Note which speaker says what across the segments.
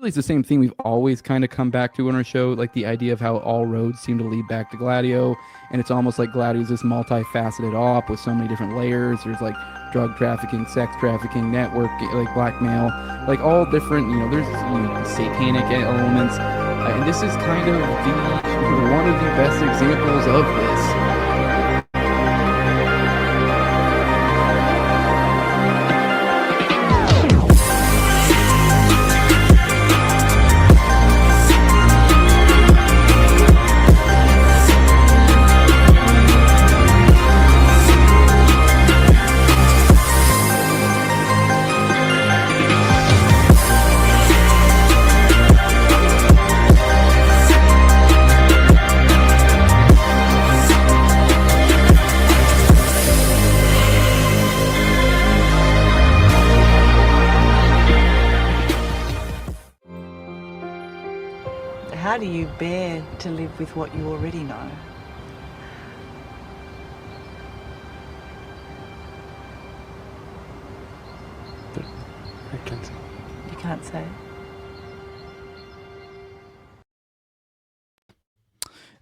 Speaker 1: it's the same thing we've always kind of come back to in our show, like the idea of how all roads seem to lead back to Gladio, and it's almost like Gladio's this multifaceted op with so many different layers. There's like drug trafficking, sex trafficking, network, like blackmail, like all different, there's satanic elements, and this is kind of one of the best examples of this.
Speaker 2: How do you bear to live with what you already know?
Speaker 3: I can't say.
Speaker 2: You can't say?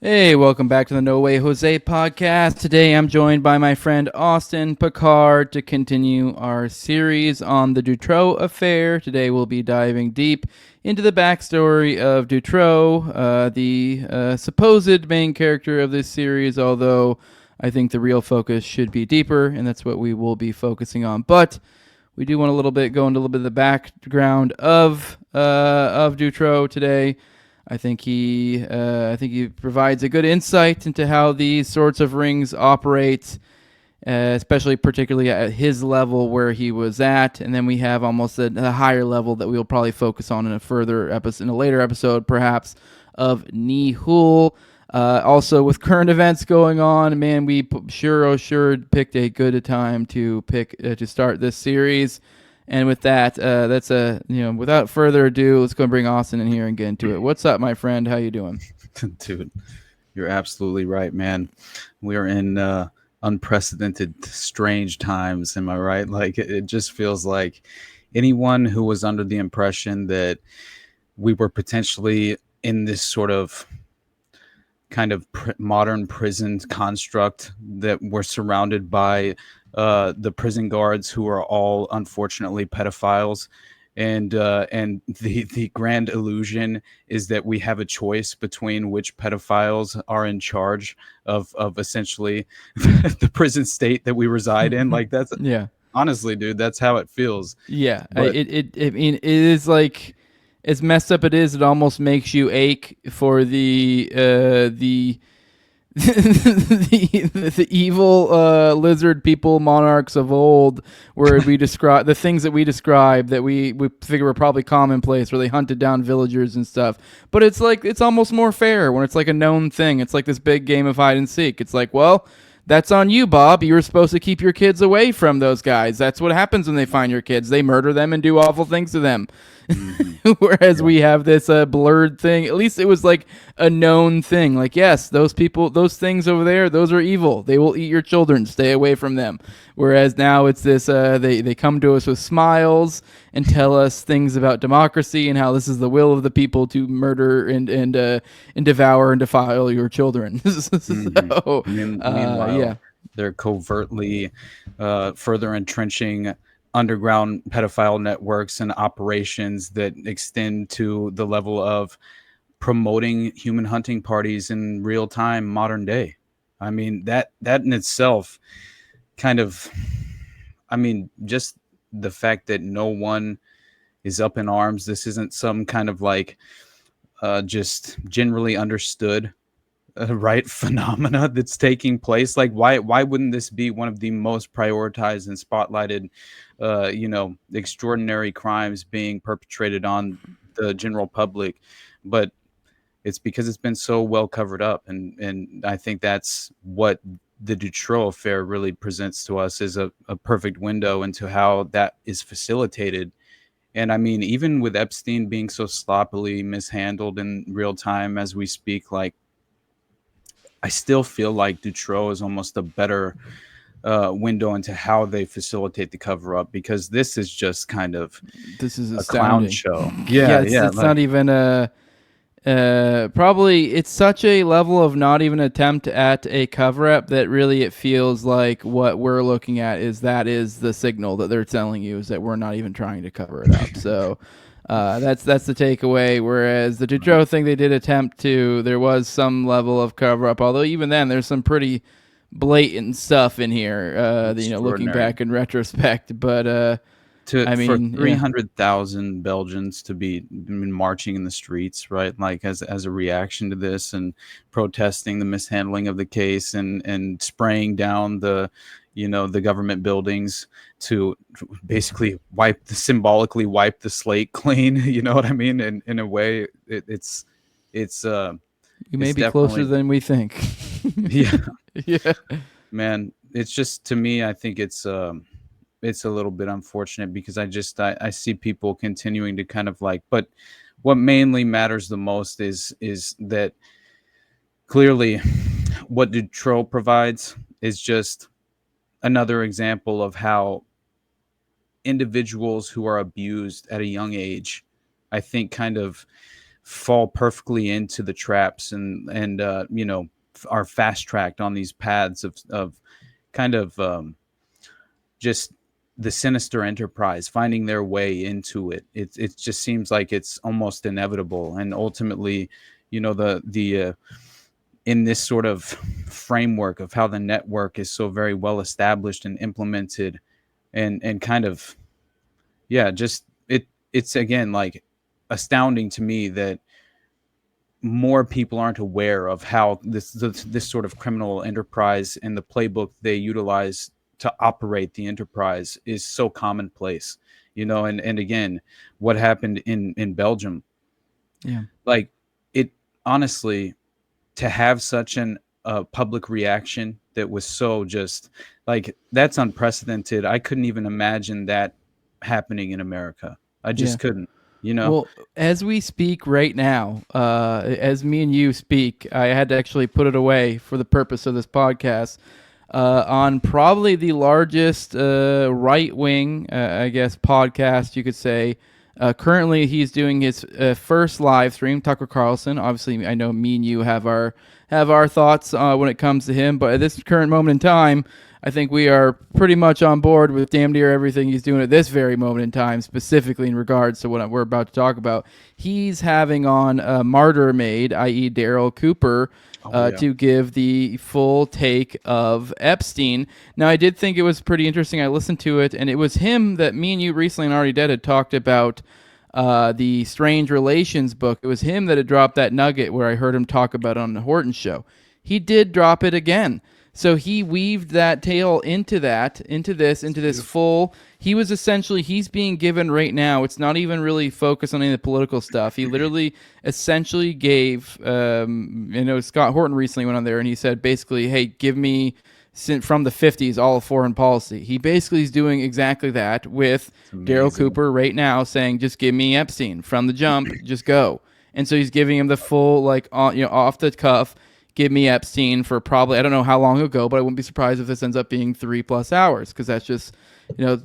Speaker 1: Hey, welcome back to the No Way Jose podcast. Today I'm joined by my friend Austin Picard to continue our series on the Dutroux Affair. Today we'll be diving deep into the backstory of Dutroux, the supposed main character of this series, although I think the real focus should be deeper, and that's what we will be focusing on. But we do want to go into a little bit of the background of Dutroux today. I think he provides a good insight into how these sorts of rings operate, particularly at his level where he was at, and then we have almost a higher level that we'll probably focus on in a later episode, perhaps, of Nihul. Also, with current events going on, man, we sure picked a good time to start this series. And with that, without further ado, let's go and bring Austin in here and get into it. What's up, my friend? How you doing?
Speaker 3: Dude, you're absolutely right, man. We are in unprecedented, strange times. Am I right? Like, it just feels like anyone who was under the impression that we were potentially in this sort of kind of modern prison construct that we're surrounded by the prison guards who are all unfortunately pedophiles, and the grand illusion is that we have a choice between which pedophiles are in charge of essentially the prison state that we reside in. Like, that's honestly, dude, that's how it feels.
Speaker 1: Yeah, but it is like, as messed up it almost makes you ache for the the evil lizard people monarchs of old, where we describe the things that we describe that we figure were probably commonplace, where they hunted down villagers and stuff. But it's like, it's almost more fair when it's like a known thing. It's like this big game of hide and seek. It's like, well, that's on you, Bob. You were supposed to keep your kids away from those guys. That's what happens when they find your kids. They murder them and do awful things to them. Mm-hmm. Whereas we have this blurred thing. At least it was like a known thing. Like, yes, those people, those things over there, those are evil. They will eat your children. Stay away from them. Whereas now it's this, they come to us with smiles and tell us things about democracy and how this is the will of the people to murder and devour and defile your children. So,
Speaker 3: meanwhile, they're covertly further entrenching underground pedophile networks and operations that extend to the level of promoting human hunting parties in real time, modern day. I mean, that in itself kind of, just the fact that no one is up in arms. This isn't some kind of like just generally understood right phenomena that's taking place. Like, why wouldn't this be one of the most prioritized and spotlighted extraordinary crimes being perpetrated on the general public? But it's because it's been so well covered up, and I think that's what the Dutroux Affair really presents to us, is a perfect window into how that is facilitated. And I mean, even with Epstein being so sloppily mishandled in real time as we speak, like, I still feel like Dutroux is almost a better window into how they facilitate the cover up, because this is just kind of
Speaker 1: This is
Speaker 3: a clown
Speaker 1: astounding.
Speaker 3: show.
Speaker 1: Yeah,
Speaker 3: Yeah,
Speaker 1: it's not even a. Probably it's such a level of not even attempt at a cover up that really it feels like what we're looking at is the signal that they're telling you is that we're not even trying to cover it up. So that's the takeaway. Whereas the Dutroux thing, they did attempt to. There was some level of cover up, although even then there's some pretty blatant stuff in here. Looking back in retrospect, but.
Speaker 3: For
Speaker 1: yeah.
Speaker 3: 300,000 Belgians to be marching in the streets, right? Like as a reaction to this, and protesting the mishandling of the case, and spraying down the government buildings to basically symbolically wipe the slate clean. You know what I mean? And in a way, it's
Speaker 1: You may be closer than we think.
Speaker 3: Yeah.
Speaker 1: Yeah.
Speaker 3: Man, it's just, to me, I think it's a little bit unfortunate, because I see people continuing to kind of but what mainly matters the most is that clearly what Dutroux provides is just another example of how individuals who are abused at a young age, I think, kind of fall perfectly into the traps and are fast tracked on these paths of kind of just the sinister enterprise, finding their way into it. It just seems like it's almost inevitable, and ultimately, the in this sort of framework of how the network is so very well established and implemented, and kind of, yeah, just it's again astounding to me that more people aren't aware of how this sort of criminal enterprise and the playbook they utilize to operate the enterprise is so commonplace, and again, what happened in Belgium.
Speaker 1: Yeah.
Speaker 3: It honestly, to have such an public reaction that was so just that's unprecedented. I couldn't even imagine that happening in America. I just couldn't,
Speaker 1: Well, as we speak right now, as me and you speak, I had to actually put it away for the purpose of this podcast. On probably the largest right-wing, I guess, podcast, you could say. Currently, he's doing his first live stream. Tucker Carlson. Obviously, I know me and you have our thoughts when it comes to him, but at this current moment in time, I think we are pretty much on board with damn near everything he's doing at this very moment in time, specifically in regards to what we're about to talk about. He's having on Martyr Maid, i.e. Daryl Cooper, to give the full take of Epstein. Now, I did think it was pretty interesting. I listened to it, and it was him that me and you recently in Already Dead had talked about the Strange Relations book. It was him that had dropped that nugget where I heard him talk about it on the Horton show. He did drop it again. So he weaved that tale into this full. He was essentially, he's being given right now. It's not even really focused on any of the political stuff. He literally essentially gave, Scott Horton recently went on there and he said basically, hey, give me from the 50s all of foreign policy. He basically is doing exactly that with Daryl Cooper right now, saying just give me Epstein from the jump, just go. And so he's giving him the full off the cuff. Give me Epstein for probably, I don't know how long ago, but I wouldn't be surprised if this ends up being 3+ hours, because that's just,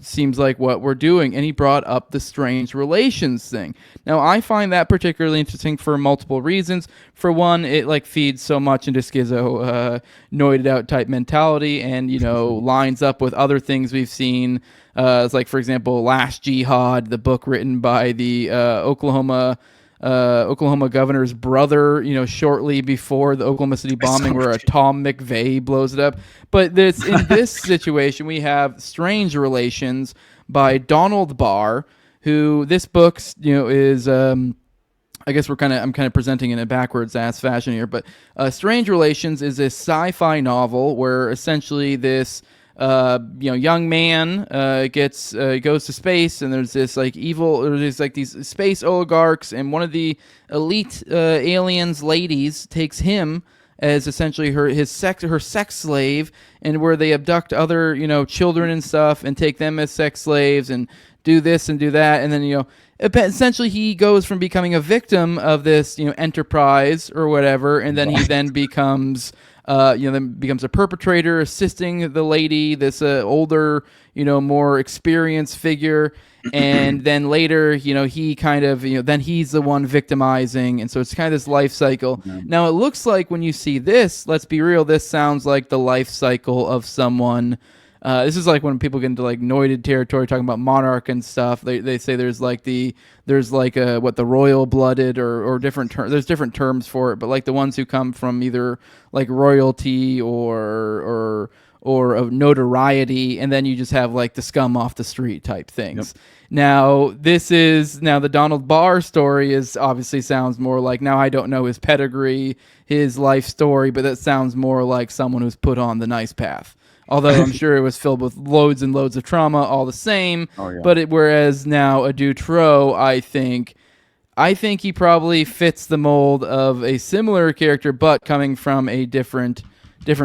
Speaker 1: seems like what we're doing. And he brought up the strange relations thing. Now, I find that particularly interesting for multiple reasons. For one, it feeds so much into schizo, noited out type mentality, and, lines up with other things we've seen. It's like, for example, Last Jihad, the book written by the Oklahoma governor's brother, shortly before the Oklahoma City bombing, where Tom McVeigh blows it up. But in this situation, we have Strange Relations by Donald Barr, who this book, is. I guess I'm kind of presenting in a backwards ass fashion here, but Strange Relations is a sci-fi novel where essentially this young man goes to space, and there's this these space oligarchs, and one of the elite aliens ladies takes him as essentially her sex slave, and where they abduct other children and stuff and take them as sex slaves and do this and do that, and then essentially he goes from becoming a victim of this enterprise or whatever, and then he then becomes then becomes a perpetrator, assisting the lady, this older, more experienced figure. And then later, he kind of, then he's the one victimizing. And so it's kind of this life cycle. Now, it looks like when you see this, let's be real, this sounds like the life cycle of someone. This is like when people get into like noided territory, talking about monarch and stuff. They say there's the royal blooded or different there's different terms for it, but like the ones who come from either like royalty or of notoriety, and then you just have like the scum off the street type things. Yep. Now the Donald Barr story is obviously sounds more like, now I don't know his pedigree, his life story, but that sounds more like someone who's put on the nice path. Although I'm sure it was filled with loads and loads of trauma, all the same. Oh, yeah. But whereas now a Dutroux, I think he probably fits the mold of a similar character, but coming from a different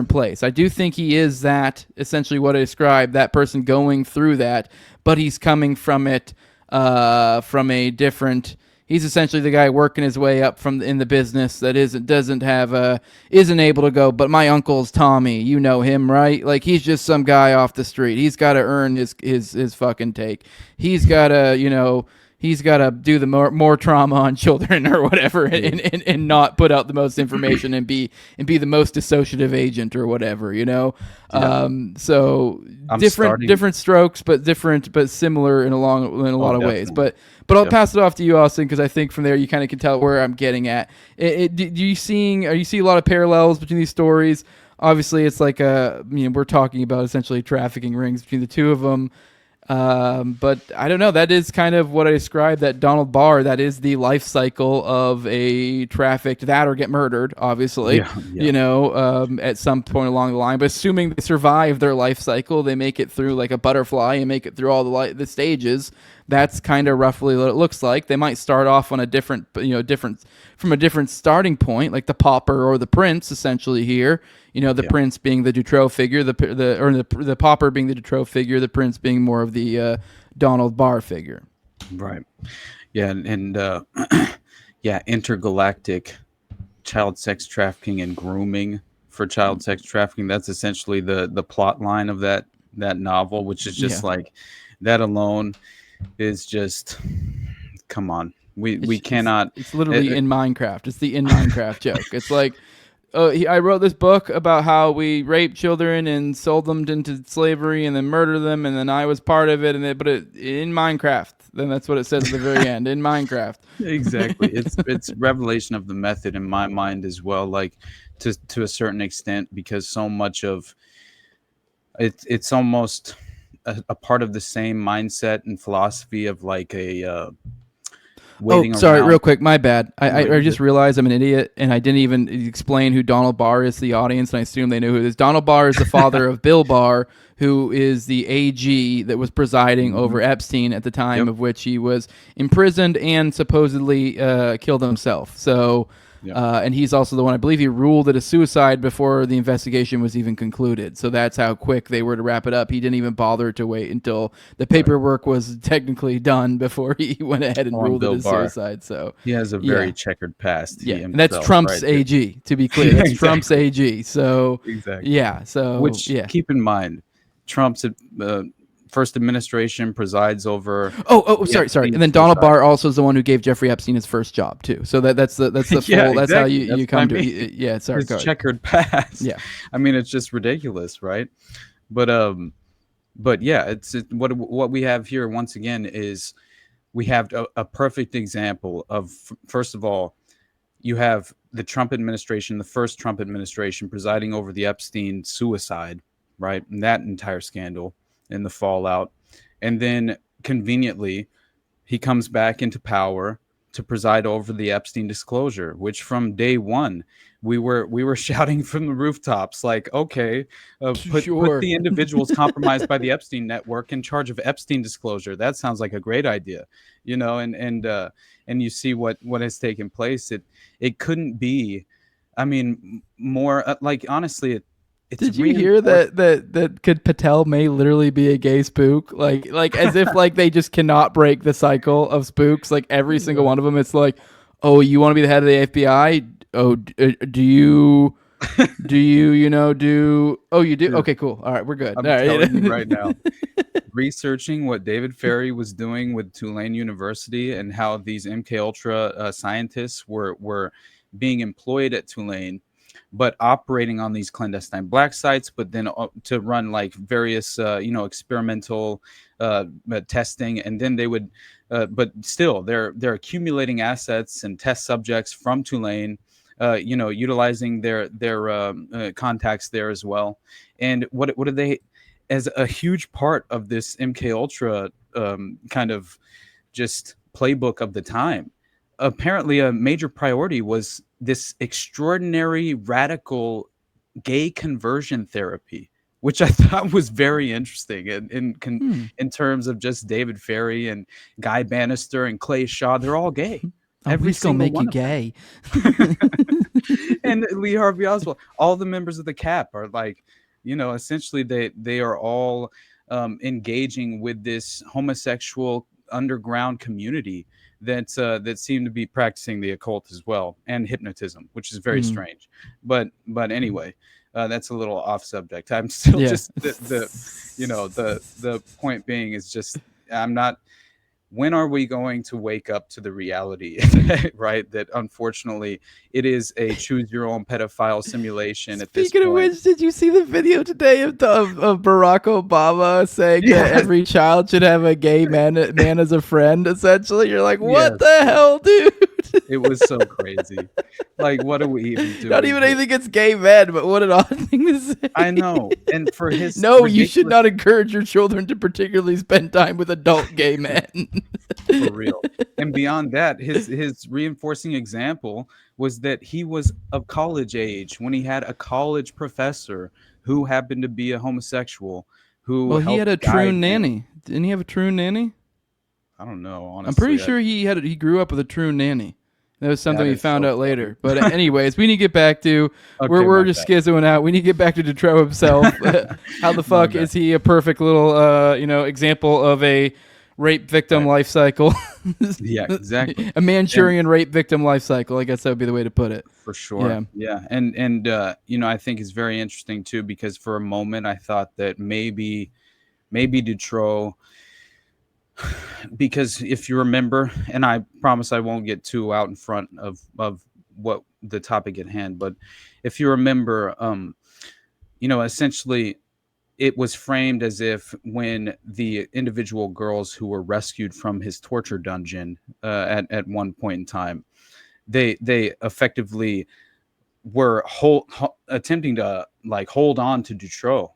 Speaker 1: place. I do think he is that, essentially what I described, that person going through that, but he's coming from it from a different. He's essentially the guy working his way up in the business that isn't able to go, but my uncle's Tommy, you know him, right? Like, he's just some guy off the street. He's got to earn his fucking take. He's got to, he's got to do the more trauma on children or whatever, and not put out the most information and be the most dissociative agent or whatever, Yeah. So different strokes, but similar in a lot of ways. But I'll pass it off to you, Austin, because I think from there you kind of can tell where I'm getting at. Are you seeing a lot of parallels between these stories? Obviously, it's like we're talking about essentially trafficking rings between the two of them. But I don't know. That is kind of what I described. That Donald Barr, that is the life cycle of a trafficked, that or get murdered, obviously. At some point along the line. But assuming they survive their life cycle, they make it through like a butterfly and make it through all the stages. That's kind of roughly what it looks like. They might start off on a different starting point, like the pauper or the prince, essentially here. The prince being the Dutroux figure, the pauper being the Dutroux figure, the prince being more of the Donald Barr figure.
Speaker 3: Right. Yeah, and intergalactic child sex trafficking and grooming for child sex trafficking. That's essentially the plot line of that novel, which is just like that alone is just, come on. We cannot.
Speaker 1: It's literally in Minecraft. It's the in Minecraft joke. It's like, I wrote this book about how we rape children and sold them into slavery and then murder them, and then I was part of it. But in Minecraft, then that's what it says at the very end. In Minecraft,
Speaker 3: exactly. It's revelation of the method in my mind as well. Like to a certain extent, because so much of it's almost a part of the same mindset and philosophy of like a.
Speaker 1: Real quick, my bad. I just realized I'm an idiot, and I didn't even explain who Donald Barr is to the audience, and I assume they know who it is. Donald Barr is the father of Bill Barr, who is the AG that was presiding over Epstein at the time of which he was imprisoned and supposedly killed himself. So, and he's also the one, I believe he ruled it a suicide before the investigation was even concluded. So that's how quick they were to wrap it up. He didn't even bother to wait until the paperwork was technically done before he went ahead and ruled it a suicide. So
Speaker 3: he has a very checkered past.
Speaker 1: Yeah, and that's Trump's AG, to be clear. That's Trump's AG. So keep in mind, Trump's
Speaker 3: first administration presides over.
Speaker 1: Sorry. And then Donald Barr also is the one who gave Jeffrey Epstein his first job too. So that's the full. Exactly. That's how you come to. Yeah, sorry.
Speaker 3: His checkered past.
Speaker 1: Yeah,
Speaker 3: I mean, it's just ridiculous, right? But yeah, what we have here once again is we have a perfect example of, first of all, you have the Trump administration, the first Trump administration, presiding over the Epstein suicide, right, and that entire scandal and the fallout. And then conveniently, he comes back into power to preside over the Epstein disclosure, which from day one, we were shouting from the rooftops, like, okay, put the individuals compromised by the Epstein network in charge of Epstein disclosure. That sounds like a great idea, and you see what has taken place. It couldn't be, I mean, more like, honestly,
Speaker 1: did you hear that Could Patel may literally be a gay spook? Like as if like they just cannot break the cycle of spooks. Like every single one of them, it's like, oh, you want to be the head of the FBI? Oh, do you Do you do? Oh, you do.
Speaker 3: Dude,
Speaker 1: Okay, cool. All right, we're good.
Speaker 3: I'm
Speaker 1: All
Speaker 3: telling you
Speaker 1: right.
Speaker 3: right now, researching what David Ferry was doing with Tulane University and how these MK Ultra scientists were being employed at Tulane, but operating on these clandestine black sites, but then to run like various experimental testing, and then they would, but still they're accumulating assets and test subjects from Tulane. Utilizing their contacts there as well, and what did they, as a huge part of this MK Ultra kind of just playbook of the time. Apparently, a major priority was this extraordinary radical gay conversion therapy, which I thought was very interesting
Speaker 1: Hmm.
Speaker 3: in terms of just David Ferry and Guy Bannister and Clay Shaw. They're all gay.
Speaker 1: Oh,
Speaker 3: Every
Speaker 1: he's gonna
Speaker 3: single
Speaker 1: make you
Speaker 3: one of them.
Speaker 1: gay.
Speaker 3: And Lee Harvey Oswald, all the members of the CAP are like, essentially they are all engaging with this homosexual underground community that seem to be practicing the occult as well, and hypnotism, which is very
Speaker 1: Hmm.
Speaker 3: strange. But anyway, that's a little off subject. I'm still
Speaker 1: Yeah.
Speaker 3: just the point being is just, I'm not. When are we going to wake up to the reality, right? That unfortunately it is a choose your own pedophile simulation at this
Speaker 1: Speaking of
Speaker 3: point.
Speaker 1: which, did you see the video today of Barack Obama saying that
Speaker 3: Yes,
Speaker 1: every child should have a gay man as a friend? Essentially, you're like, what
Speaker 3: yes,
Speaker 1: the
Speaker 3: dude.
Speaker 1: hell, dude?
Speaker 3: It was so crazy. Like, what are we even
Speaker 1: Not
Speaker 3: doing
Speaker 1: even
Speaker 3: here?
Speaker 1: anything against gay men, but what an odd thing to say.
Speaker 3: I know. And for his
Speaker 1: No, you should
Speaker 3: ridiculous,
Speaker 1: not encourage your children to particularly spend time with adult gay men.
Speaker 3: for real. And beyond that, his reinforcing example was that he was of college age when he had a college professor who happened to be a homosexual who
Speaker 1: Well, he had
Speaker 3: helped
Speaker 1: a true
Speaker 3: guide him.
Speaker 1: nanny. Didn't he have a true nanny?
Speaker 3: I don't know,
Speaker 1: I'm pretty
Speaker 3: honestly.
Speaker 1: sure he grew up with a true nanny. That was something
Speaker 3: That
Speaker 1: we
Speaker 3: is
Speaker 1: found
Speaker 3: so
Speaker 1: out
Speaker 3: funny.
Speaker 1: later. But anyways, we need to get back to
Speaker 3: Okay,
Speaker 1: we're
Speaker 3: my
Speaker 1: just
Speaker 3: bad.
Speaker 1: schizoing out. We need to get back to Dutroux himself. How the
Speaker 3: My
Speaker 1: fuck
Speaker 3: bad.
Speaker 1: is he a perfect little example of a rape victim
Speaker 3: Right.
Speaker 1: life cycle?
Speaker 3: Yeah, exactly.
Speaker 1: A Manchurian rape victim life cycle. I guess that would be the way to put it.
Speaker 3: For sure.
Speaker 1: Yeah.
Speaker 3: Yeah. And I think it's very interesting too, because for a moment I thought that maybe Dutroux, because if you remember, and I promise I won't get too out in front of what the topic at hand, but if you remember, essentially it was framed as if when the individual girls who were rescued from his torture dungeon at one point in time, they effectively were attempting to like hold on to Dutroux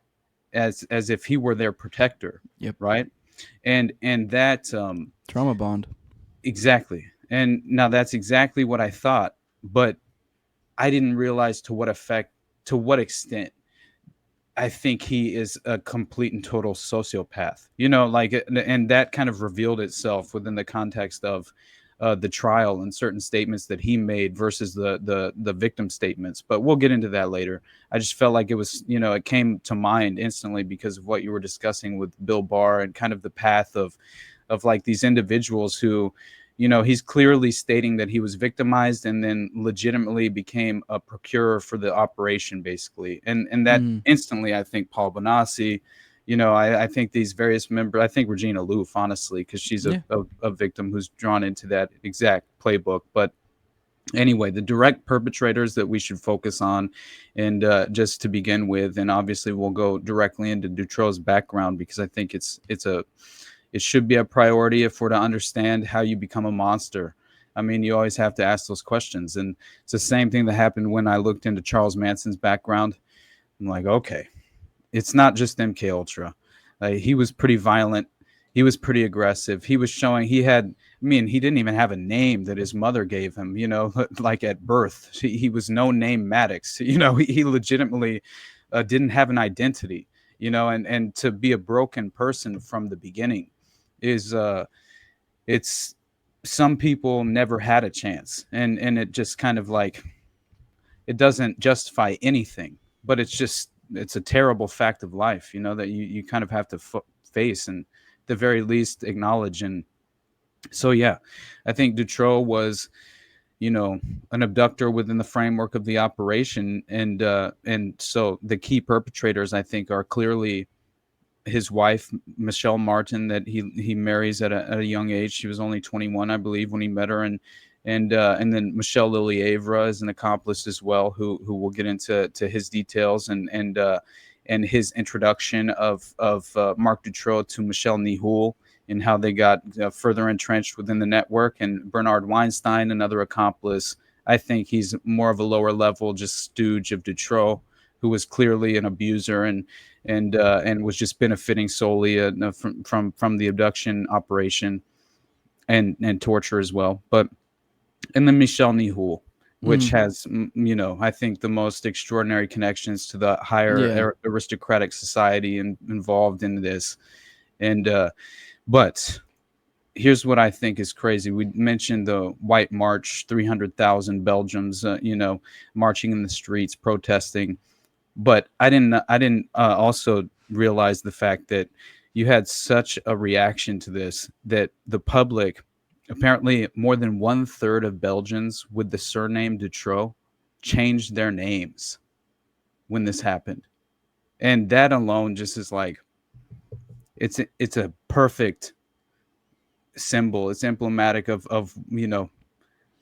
Speaker 3: as if he were their protector,
Speaker 1: Yep.
Speaker 3: right? And that
Speaker 1: Trauma bond.
Speaker 3: exactly. And now that's exactly what I thought, but I didn't realize to what extent I think he is a complete and total sociopath. Like, and that kind of revealed itself within the context of the trial and certain statements that he made versus the victim statements. But we'll get into that later. I just felt like it was, it came to mind instantly because of what you were discussing with Bill Barr and kind of the path of like these individuals who, he's clearly stating that he was victimized and then legitimately became a procurer for the operation, basically. And that instantly, I think Paul Bonacci, I think these various members, I think Regina Loof, honestly, because she's a victim who's drawn into that exact playbook. But anyway, the direct perpetrators that we should focus on, and just to begin with, and obviously we'll go directly into Dutroux's background because I think it should be a priority if we're to understand how you become a monster. I mean, you always have to ask those questions. And it's the same thing that happened when I looked into Charles Manson's background. I'm like, okay, it's not just MK Ultra. He was pretty violent. He was pretty aggressive. He was showing he didn't even have a name that his mother gave him, like at birth. He was no name Maddox. He legitimately didn't have an identity, and to be a broken person from the beginning is it's some people never had a chance, and it just kind of like it doesn't justify anything, but it's a terrible fact of life, that you kind of have to face and at the very least acknowledge. And so yeah, I think Dutroux was you know, an abductor within the framework of the operation, and so the key perpetrators, I think, are clearly his wife, Michelle Martin, that he marries at a young age. She was only 21, I believe, when he met her, and then Michelle Lilievra is an accomplice as well, who will get into his details, and his introduction of Marc Dutroux to Michelle Nihoul, and how they got further entrenched within the network. And Bernard Weinstein, another accomplice. I think he's more of a lower level, just stooge of Dutroux, who was clearly an abuser and was just benefiting solely from the abduction operation and torture as well. But and then Michelle Nihoul, which has, I think the most extraordinary connections to the higher aristocratic society involved in this. And but here's what I think is crazy. We mentioned the White March, 300,000 Belgians, marching in the streets, protesting. But I didn't also realize the fact that you had such a reaction to this, that the public, apparently more than 1/3 of Belgians with the surname Dutroux, changed their names when this happened. And that alone just is like, it's a perfect symbol. It's emblematic of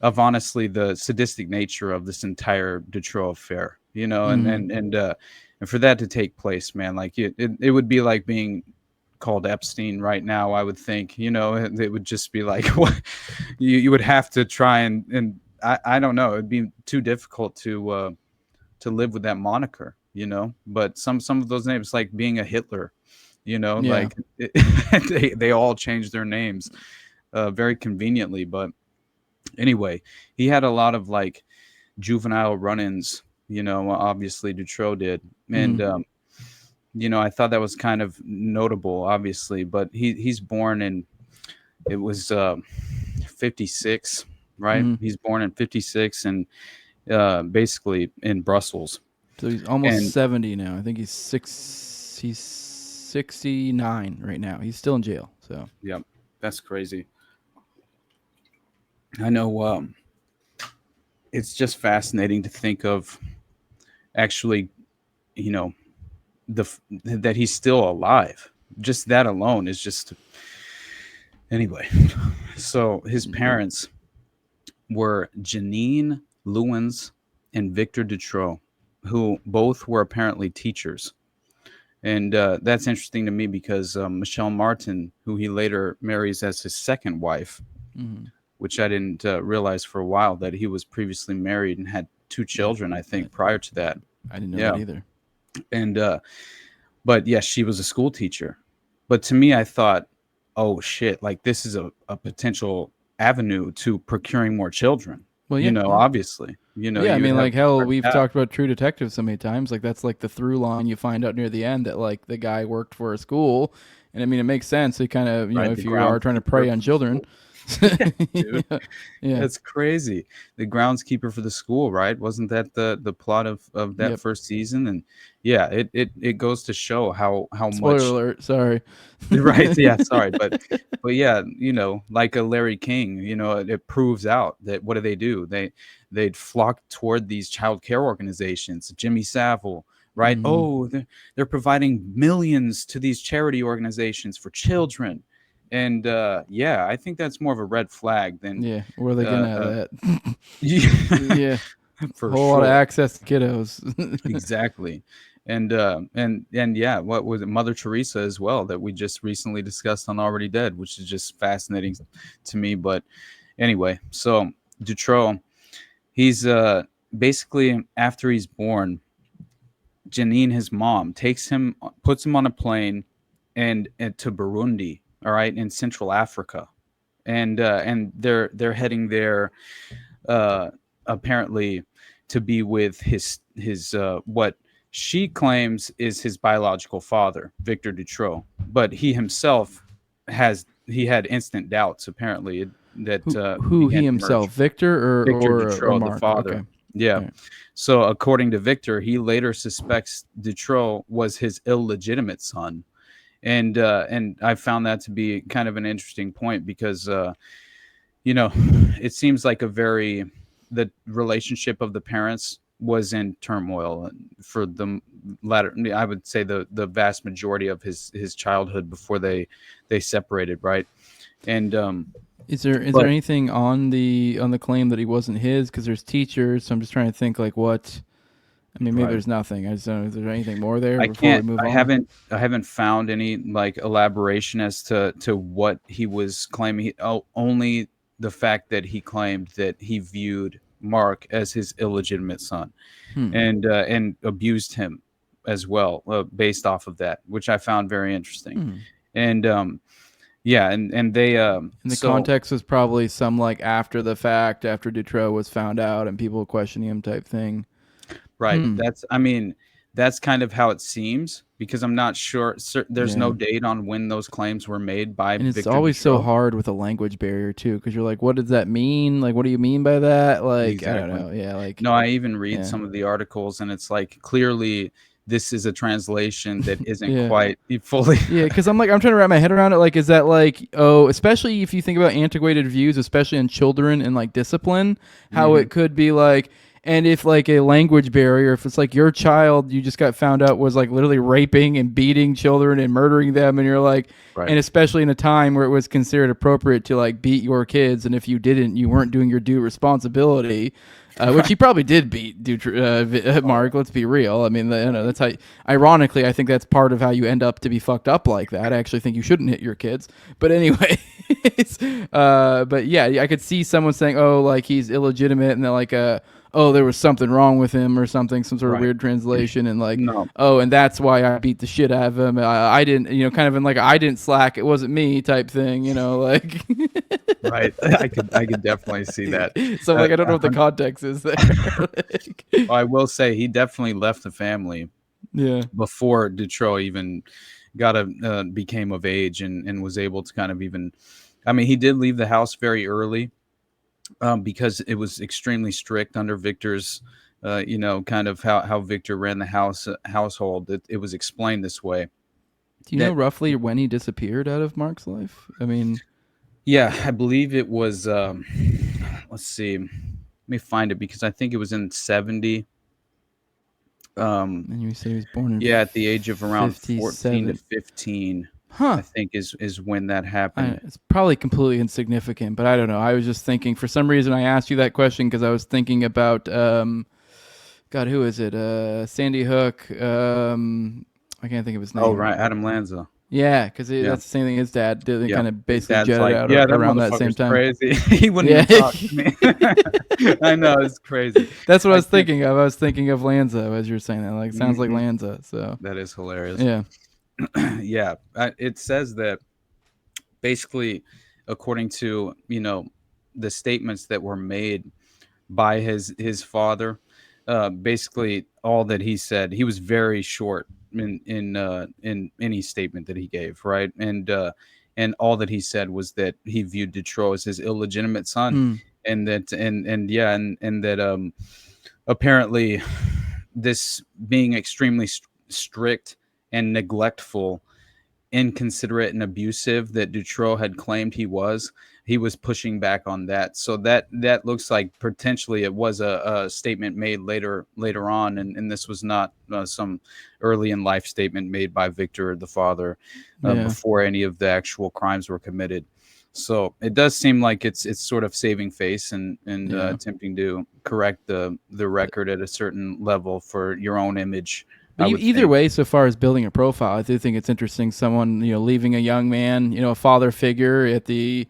Speaker 3: honestly the sadistic nature of this entire Dutroux affair, and for that to take place, man, like it would be like being called Epstein right now. I would think, it would just be like, what you would have to try and I don't know, it'd be too difficult to live with that moniker, but some of those names, like being a Hitler, like they all changed their names very conveniently. But anyway, he had a lot of like juvenile run-ins, obviously Dutroux did. And, I thought that was kind of notable, obviously, but he's born in, it was 56, right? He's born in 56 and basically in Brussels.
Speaker 1: So he's almost 70 now. I think he's 69 right now. He's still in jail. So
Speaker 3: yeah, that's crazy. I know. It's just fascinating to think of, actually, that he's still alive. Just that alone is just. Anyway, so his parents were Janine Lewins and Victor Dutroux, who both were apparently teachers. And that's interesting to me because Michelle Martin, who he later marries as his second wife, which I didn't realize for a while, that he was previously married and had 2 children, I think, prior to that.
Speaker 1: I didn't know that either.
Speaker 3: And but yes, she was a school teacher. But to me, I thought, oh shit, like this is a potential avenue to procuring more children. Well, obviously,
Speaker 1: I mean, like, hell, we've talked about True Detective so many times. Like, that's like the through line. You find out near the end that like the guy worked for a school, and I mean, it makes sense. He kind of, if you are trying to prey on children.
Speaker 3: Dude. Yeah, that's crazy. The groundskeeper for the school, right? Wasn't that the plot of that first season? And yeah, it goes to show how
Speaker 1: Spoiler
Speaker 3: much.
Speaker 1: alert, sorry.
Speaker 3: Right, yeah, sorry, but yeah, like a Larry King, it proves out that what do? They'd flock toward these child care organizations. Jimmy Savile, right? Oh, they're providing millions to these charity organizations for children. And I think that's more of a red flag than
Speaker 1: where are they getting at that?
Speaker 3: Yeah, for
Speaker 1: a whole lot of access to kiddos.
Speaker 3: Exactly. And yeah, what was it, Mother Teresa as well, that we just recently discussed on Already Dead, which is just fascinating to me. But anyway, so Dutroux, he's basically, after he's born, Janine, his mom, puts him on a plane and to Burundi, all right, in Central Africa, and they're heading there apparently to be with his what she claims is his biological father, Victor Dutroux, but he himself had instant doubts apparently that
Speaker 1: who he himself, Victor
Speaker 3: Victor
Speaker 1: or
Speaker 3: Dutroux,
Speaker 1: Marc?
Speaker 3: the father. Okay. Yeah. Right. So according to Victor, he later suspects Dutroux was his illegitimate son. And I found that to be kind of an interesting point because, it seems like a very the relationship of the parents was in turmoil for the latter. I would say the vast majority of his childhood before they separated, right? And
Speaker 1: Is there
Speaker 3: but
Speaker 1: anything on the claim that he wasn't his? Because there's teachers, so I'm just trying to think like what. I mean, maybe
Speaker 3: right.
Speaker 1: there's nothing. I just don't know. Is there anything more there
Speaker 3: I
Speaker 1: before we
Speaker 3: can't.
Speaker 1: move
Speaker 3: I
Speaker 1: on?
Speaker 3: haven't. I haven't found any like elaboration as to what he was claiming. Only the fact that he claimed that he viewed Mark as his illegitimate son,
Speaker 1: Hmm.
Speaker 3: and abused him as well, based off of that, which I found very interesting.
Speaker 1: Hmm.
Speaker 3: And yeah, and they
Speaker 1: And the
Speaker 3: so
Speaker 1: context was probably some like after the fact, after Dutroux was found out and people questioning him type thing.
Speaker 3: right.
Speaker 1: Hmm.
Speaker 3: That's I mean that's kind of how it seems because I'm not sure. There's no
Speaker 1: Yeah.
Speaker 3: date on when those claims were made by
Speaker 1: And it's
Speaker 3: Victor
Speaker 1: always so
Speaker 3: Dutroux.
Speaker 1: hard with a language barrier too, because you're like, what does that mean? Like, what do you mean by that? Like, I don't
Speaker 3: Exactly.
Speaker 1: know. Yeah, like,
Speaker 3: No, I even read
Speaker 1: yeah,
Speaker 3: some of the articles, and it's like clearly this is a translation that isn't
Speaker 1: yeah.
Speaker 3: quite fully.
Speaker 1: Yeah, because I'm trying to wrap my head around it. Like, is that like, oh, especially if you think about antiquated views, especially in children and like discipline, how
Speaker 3: Mhm.
Speaker 1: it could be like, and if like a language barrier, if it's like your child you just got found out was like literally raping and beating children and murdering them, and you're like,
Speaker 3: Right.
Speaker 1: and especially in a time where it was considered appropriate to like beat your kids, and if you didn't, you weren't doing your due responsibility. Which he probably did beat Mark. Let's be real. I mean, that's how. Ironically, I think that's part of how you end up to be fucked up like that. I actually think you shouldn't hit your kids. But anyway, but yeah, I could see someone saying, "Oh, like he's illegitimate," and they're like, "Oh, there was something wrong with him or something, some sort of
Speaker 3: Right.
Speaker 1: weird translation," and like,
Speaker 3: No.
Speaker 1: "Oh, and that's why I beat the shit out of him. I didn't, kind of in like I didn't slack. It wasn't me type thing, like."
Speaker 3: Right. I could definitely see that.
Speaker 1: So I'm like, I don't know
Speaker 3: A
Speaker 1: what the
Speaker 3: hun-
Speaker 1: context is there. Like,
Speaker 3: I will say he definitely left the family
Speaker 1: yeah.
Speaker 3: before Dutroux even got became of age and was able to kind of even. I mean, he did leave the house very early, because it was extremely strict under Victor's, kind of how Victor ran the household. It was explained this way.
Speaker 1: Do you know
Speaker 3: That
Speaker 1: roughly when he disappeared out of Mark's life? I mean,
Speaker 3: Yeah, I believe it was. Let's see, let me find it because I think it was in 70.
Speaker 1: and you said he was born in
Speaker 3: Yeah, at the age of around 14 to
Speaker 1: 57.
Speaker 3: 15,
Speaker 1: Huh.
Speaker 3: I think is when that happened.
Speaker 1: It's probably completely insignificant, but I don't know. I was just thinking, for some reason, I asked you that question because I was thinking about, God, who is it? Sandy Hook. I can't think of his
Speaker 3: Oh,
Speaker 1: name.
Speaker 3: right, Adam Lanza.
Speaker 1: Yeah, because
Speaker 3: Yeah,
Speaker 1: that's the same thing his dad did. They
Speaker 3: yeah.
Speaker 1: kind of
Speaker 3: His
Speaker 1: basically
Speaker 3: dad's
Speaker 1: jetted
Speaker 3: like,
Speaker 1: out
Speaker 3: yeah, that
Speaker 1: around that same
Speaker 3: motherfucker's
Speaker 1: time.
Speaker 3: crazy. He wouldn't
Speaker 1: Yeah.
Speaker 3: even talk to me. I know, it's crazy.
Speaker 1: That's what I
Speaker 3: I
Speaker 1: was
Speaker 3: can't.
Speaker 1: thinking of. I was thinking of Lanza as you were saying that. Like, sounds like
Speaker 3: Mhm.
Speaker 1: Lanza. So,
Speaker 3: That is hilarious.
Speaker 1: yeah.
Speaker 3: Yeah, it says that basically, according to the statements that were made by his father, basically all that he said, he was very short in any statement that he gave, right? And all that he said was that he viewed Dutroux as his illegitimate son,
Speaker 1: Hmm.
Speaker 3: and that and yeah, and that apparently this being extremely strict and neglectful, inconsiderate, and abusive that Dutroux had claimed he was pushing back on that. So that looks like potentially it was a statement made later on, and this was not some early in life statement made by Victor the father,
Speaker 1: Yeah.
Speaker 3: before any of the actual crimes were committed. So it does seem like it's sort of saving face and
Speaker 1: Yeah.
Speaker 3: attempting to correct the record at a certain level for your own image,
Speaker 1: But
Speaker 3: I would
Speaker 1: either
Speaker 3: think.
Speaker 1: way, so far as building a profile, I do think it's interesting. Someone leaving a young man, a father figure
Speaker 3: Oh yeah,
Speaker 1: at the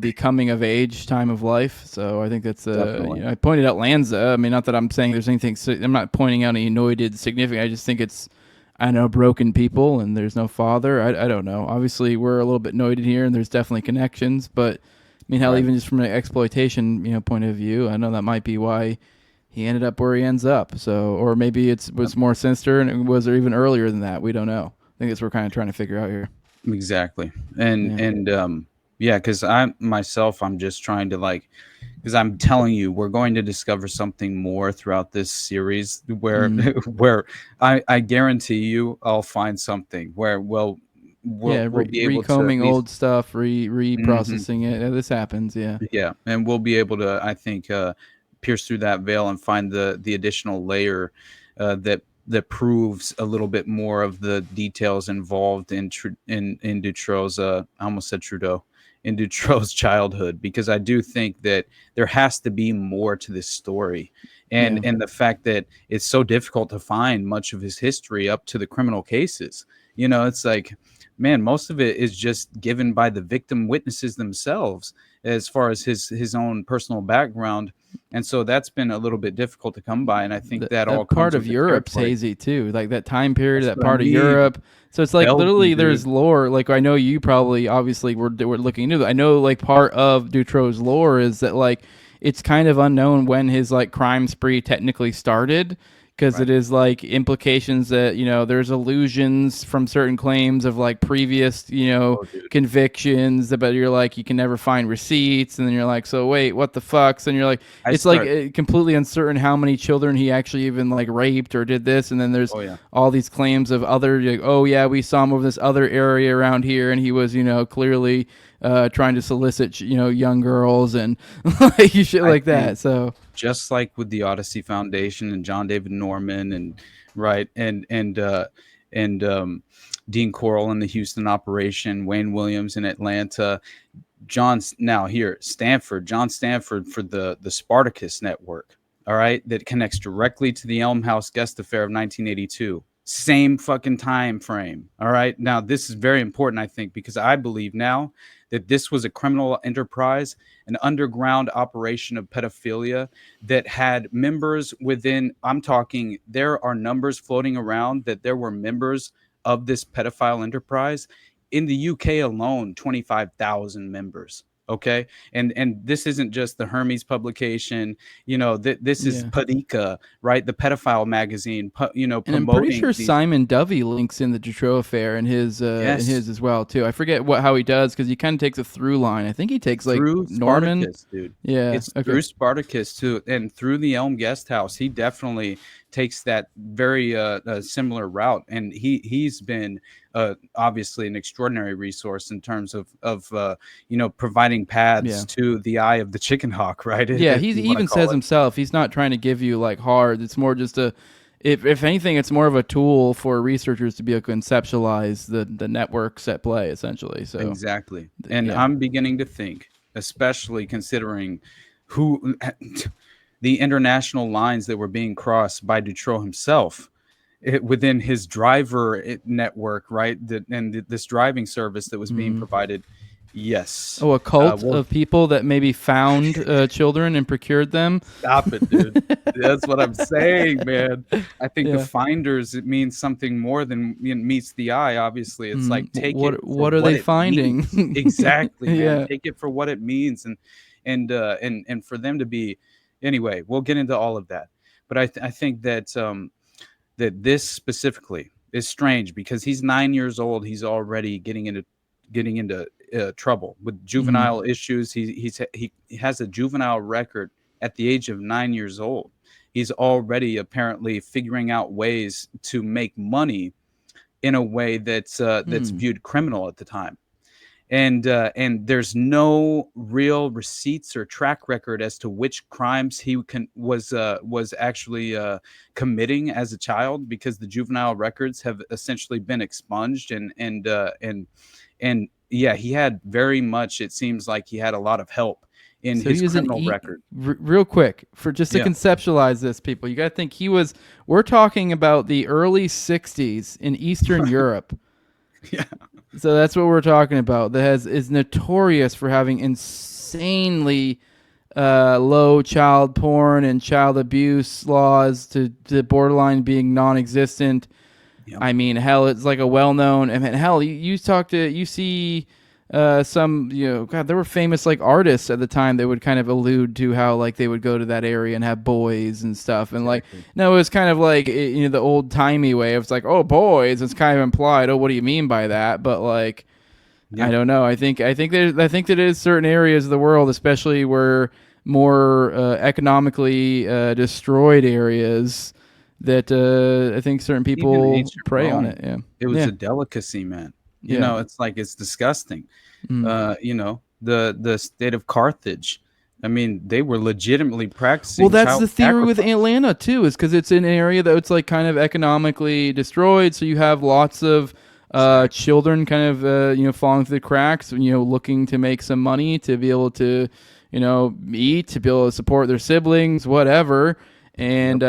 Speaker 1: the coming of age time of life. So I think that's
Speaker 3: definitely.
Speaker 1: I pointed out Lanza. I mean, not that I'm saying there's anything. I'm not pointing out any anointed significant. I just think it's I know broken people and there's no father. I don't know. Obviously, we're a little bit anointed here, and there's definitely connections. But I mean, hell,
Speaker 3: Right.
Speaker 1: even just from an exploitation point of view, I know that might be why he ended up where he ends up. So, or maybe it was more sinister and it was even earlier than that. We don't know. I think that's what we're kind of trying to figure out here.
Speaker 3: Exactly. And
Speaker 1: Yeah.
Speaker 3: yeah, because I'm just trying to because I'm telling you, we're going to discover something more throughout this series where
Speaker 1: Mhm.
Speaker 3: where I guarantee you I'll find something where, well, we'll be able to at
Speaker 1: recombing
Speaker 3: least
Speaker 1: old stuff, reprocessing it. This happens, yeah.
Speaker 3: yeah, and we'll be able to, I think, pierce through that veil and find the additional layer that proves a little bit more of the details involved in Dutroux's I almost said Trudeau, in Dutroux's childhood, because I do think that there has to be more to this story. And the fact that it's so difficult to find much of his history up to the criminal cases. It's like, man, most of it is just given by the victim witnesses themselves as far as his own personal background. And so that's been a little bit difficult to come by. And I think that all
Speaker 1: part
Speaker 3: comes
Speaker 1: of
Speaker 3: with the
Speaker 1: Europe's
Speaker 3: territory.
Speaker 1: hazy too, like that time period,
Speaker 3: That's
Speaker 1: that
Speaker 3: what I
Speaker 1: part of
Speaker 3: mean.
Speaker 1: Europe. So it's like
Speaker 3: Belgium,
Speaker 1: literally
Speaker 3: dude.
Speaker 1: there's lore. Like I know you probably obviously were looking into that. I know like part of Dutroux's lore is that like it's kind of unknown when his like crime spree technically started, because it is like implications that there's illusions from certain claims of like previous convictions, but you're like you can never find receipts, and then you're like, so wait, what the fucks? And you're like, like completely uncertain how many children he actually even like raped or did this, and then there's all these claims of other like, oh yeah, we saw him over this other area around here, and he was clearly trying to solicit young girls and like shit like that. So
Speaker 3: just like with the Odyssey Foundation and John David Norman and Dean Corll in the Houston operation, Wayne Williams in Atlanta, John Stanford for the Spartacus network, all right, that connects directly to the Elm House guest affair of 1982. Same fucking time frame. All right. Now, this is very important, I think, because I believe now that this was a criminal enterprise, an underground operation of pedophilia that had members within. I'm talking, there are numbers floating around that there were members of this pedophile enterprise in the UK alone, 25,000 members. Okay. And this isn't just the Hermes publication, this is Padika, right? The pedophile magazine,
Speaker 1: and
Speaker 3: promoting.
Speaker 1: I'm pretty sure Simon Dovey links in the Dutroux Affair in his as well too. I forget how he does, because he kind of takes a through line. I think he takes like
Speaker 3: through
Speaker 1: Norman,
Speaker 3: Spartacus, dude.
Speaker 1: Yeah,
Speaker 3: it's through Spartacus too, and through the Elm Guest House. He definitely takes that very similar route, and he's been obviously an extraordinary resource in terms of providing paths to the eye of the chicken hawk, right?
Speaker 1: He even says himself he's not trying to give you like hard. It's more just if anything, it's more of a tool for researchers to be able to conceptualize the networks at play, essentially. So
Speaker 3: exactly, and I'm beginning to think, especially considering who the international lines that were being crossed by Dutroux himself within his driver network, right? This driving service that was being provided. Yes.
Speaker 1: Oh, a cult of people that maybe found children and procured them.
Speaker 3: Stop it, dude. That's what I'm saying, man. I think the finders, it means something more than meets the eye. Obviously, it's like take it.
Speaker 1: What are they finding?
Speaker 3: Exactly, man. Take it for what it means, and for them to be. Anyway, we'll get into all of that, but I think that that this specifically is strange, because he's 9 years old. He's already getting into trouble with juvenile issues. He has a juvenile record at the age of 9 years old. He's already apparently figuring out ways to make money in a way that's viewed criminal at the time. And there's no real receipts or track record as to which crimes he was actually committing as a child, because the juvenile records have essentially been expunged. And he had very much, it seems like he had a lot of help in his criminal record.
Speaker 1: Real quick, for just to conceptualize this, people, you got to think we're talking about the early 60s in Eastern Europe.
Speaker 3: Yeah.
Speaker 1: So that's what we're talking about. That is notorious for having insanely low child porn and child abuse laws to borderline being non-existent. Yep. I mean, hell, it's like a well-known. I mean, hell, you see some, God, there were famous like artists at the time that would kind of allude to how like they would go to that area and have boys and stuff, and like no, it was kind of like the old timey way. It was like, oh, boys. It's kind of implied. Oh, what do you mean by that? But like, I don't know. I think that is certain areas of the world, especially where more economically destroyed areas, that I think certain people prey on it. Yeah,
Speaker 3: it was a delicacy, man. You
Speaker 1: Yeah.
Speaker 3: know, it's like it's disgusting.
Speaker 1: Mm.
Speaker 3: The state of Carthage. I mean, they were legitimately
Speaker 1: Well,
Speaker 3: practicing
Speaker 1: that's
Speaker 3: child
Speaker 1: the theory with
Speaker 3: sacrifice.
Speaker 1: Atlanta too, is because it's an area that it's like kind of economically destroyed. So you have lots of
Speaker 3: Exactly.
Speaker 1: children kind of falling through the cracks, looking to make some money to be able to eat, to be able to support their siblings, whatever.
Speaker 3: Yep.
Speaker 1: And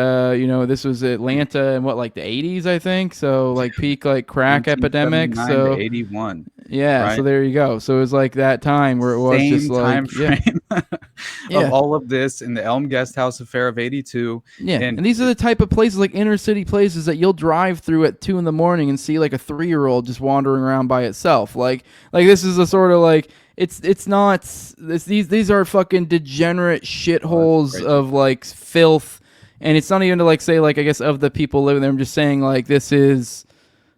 Speaker 1: this was Atlanta in what, like the 80s, I think. So like peak like crack epidemic.
Speaker 3: 1979 to
Speaker 1: So
Speaker 3: 81,
Speaker 1: yeah, so
Speaker 3: right?
Speaker 1: there you go. So it was like that time where it was just
Speaker 3: Same time
Speaker 1: like
Speaker 3: frame of
Speaker 1: yeah.
Speaker 3: all of this in the Elm Guest House affair of 82.
Speaker 1: Yeah,
Speaker 3: And
Speaker 1: and these are the type of places, like inner city places, that you'll drive through at 2 in the morning and see like a 3-year-old just wandering around by itself. Like this is a sort of like it's not these are fucking degenerate
Speaker 3: oh, that's
Speaker 1: shitholes
Speaker 3: crazy.
Speaker 1: of like filth, and it's not even to like say like I guess of the people living there. I'm just saying like this is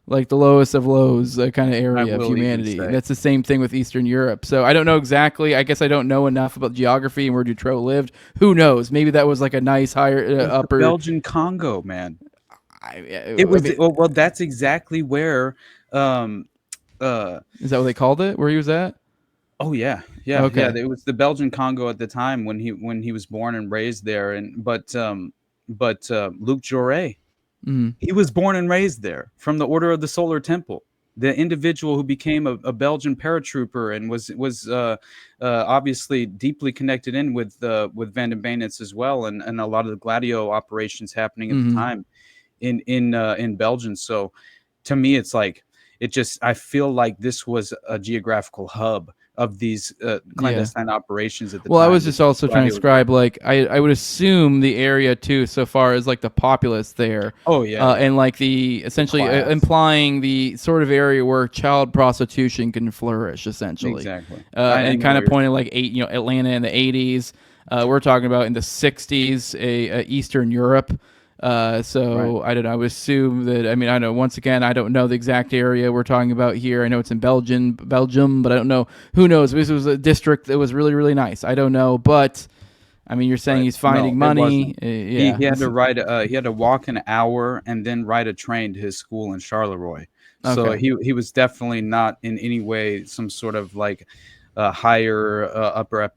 Speaker 1: like the lowest of lows kind of
Speaker 3: I
Speaker 1: area of
Speaker 3: will even
Speaker 1: humanity. And
Speaker 3: say
Speaker 1: that's the same thing with Eastern Europe. So I don't know exactly. I guess I don't know enough about geography and where Dutroux lived. Who knows? Maybe that was like a nice higher
Speaker 3: it's the
Speaker 1: upper.
Speaker 3: Belgian Congo, man.
Speaker 1: I
Speaker 3: It was
Speaker 1: mean,
Speaker 3: well, that's exactly where um uh
Speaker 1: is that what they called it? Where he was at?
Speaker 3: oh yeah, yeah.
Speaker 1: Okay.
Speaker 3: It was the Belgian Congo at the time when he was born and raised there. And but Luc Jouret,
Speaker 1: Mm.
Speaker 3: he was born and raised there from the Order of the Solar Temple. The individual who became a Belgian paratrooper and was obviously deeply connected in with Van den Benitz as well, and a lot of the Gladio operations happening at the
Speaker 1: Hmm.
Speaker 3: time in Belgium. So to me, it's like I feel like this was a geographical hub of these
Speaker 1: Yeah.
Speaker 3: clandestine operations at the
Speaker 1: Well, I was
Speaker 3: time.
Speaker 1: just also trying to
Speaker 3: Gladio was
Speaker 1: describe
Speaker 3: happening.
Speaker 1: like I would assume the area too, so far as like the populace there,
Speaker 3: Oh yeah,
Speaker 1: and like the
Speaker 3: the
Speaker 1: essentially
Speaker 3: class.
Speaker 1: implying the sort of area where child prostitution can flourish, essentially,
Speaker 3: Exactly. I
Speaker 1: and
Speaker 3: know
Speaker 1: kind
Speaker 3: what
Speaker 1: of
Speaker 3: you're
Speaker 1: pointing
Speaker 3: saying.
Speaker 1: like Atlanta in the 80s. We're talking about in the 60s, Eastern Europe.
Speaker 3: Right.
Speaker 1: So I don't know. I would assume that. I mean, I don't know. Once again, I don't know the exact area we're talking about here. I know it's in Belgium, but I don't know. Who knows? This was a district that was really, really nice. I don't know, but I mean, you're saying
Speaker 3: Right.
Speaker 1: he's
Speaker 3: No,
Speaker 1: finding
Speaker 3: it
Speaker 1: money.
Speaker 3: wasn't.
Speaker 1: Yeah.
Speaker 3: He had to ride he had to walk an hour and then ride a train to his school in Charleroi. So
Speaker 1: Okay.
Speaker 3: he was definitely not in any way some sort of like higher upper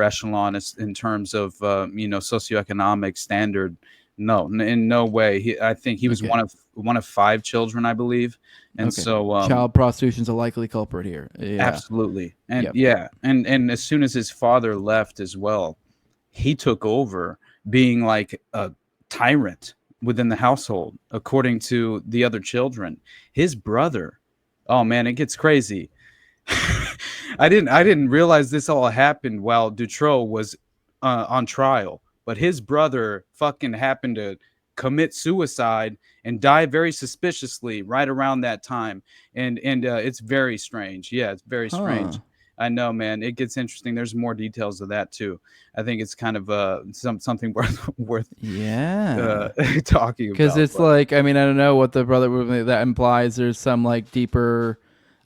Speaker 3: echelon in terms of socioeconomic standard. No, in no way. I think he was
Speaker 1: Okay.
Speaker 3: one of 5 children, I believe. And
Speaker 1: Okay.
Speaker 3: so
Speaker 1: Child prostitution's a likely culprit here. Yeah.
Speaker 3: absolutely. And
Speaker 1: Yep.
Speaker 3: yeah, and as soon as his father left as well, he took over being like a tyrant within the household, according to the other children. His brother, oh man, it gets crazy. I didn't realize this all happened while Dutroux was on trial, but his brother fucking happened to commit suicide and die very suspiciously right around that time. And it's very strange. Yeah, it's very
Speaker 1: Huh.
Speaker 3: strange. I know, man. It gets interesting. There's more details of that too. I think it's kind of something worth uh,
Speaker 1: Yeah.
Speaker 3: talking
Speaker 1: Because
Speaker 3: about.
Speaker 1: it's
Speaker 3: But
Speaker 1: like, I mean, I don't know what the brother that implies. There's some like deeper.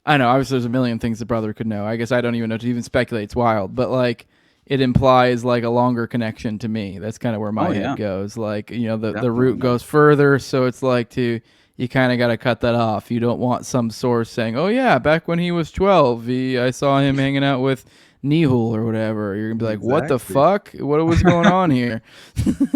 Speaker 1: I know. Obviously, there's a million things the brother could know. I guess I don't even know to even speculate. It's wild, but like, it implies like a longer connection to me. That's kind of where
Speaker 3: oh
Speaker 1: my head
Speaker 3: yeah,
Speaker 1: goes. Like, the
Speaker 3: definitely,
Speaker 1: root
Speaker 3: man.
Speaker 1: goes further, so it's like you kind of got to cut that off. You don't want some source saying, "Oh yeah, back when he was 12, I saw him hanging out with Nihul or whatever." You're gonna be like, "What the
Speaker 3: Exactly.
Speaker 1: fuck? What was going on here?"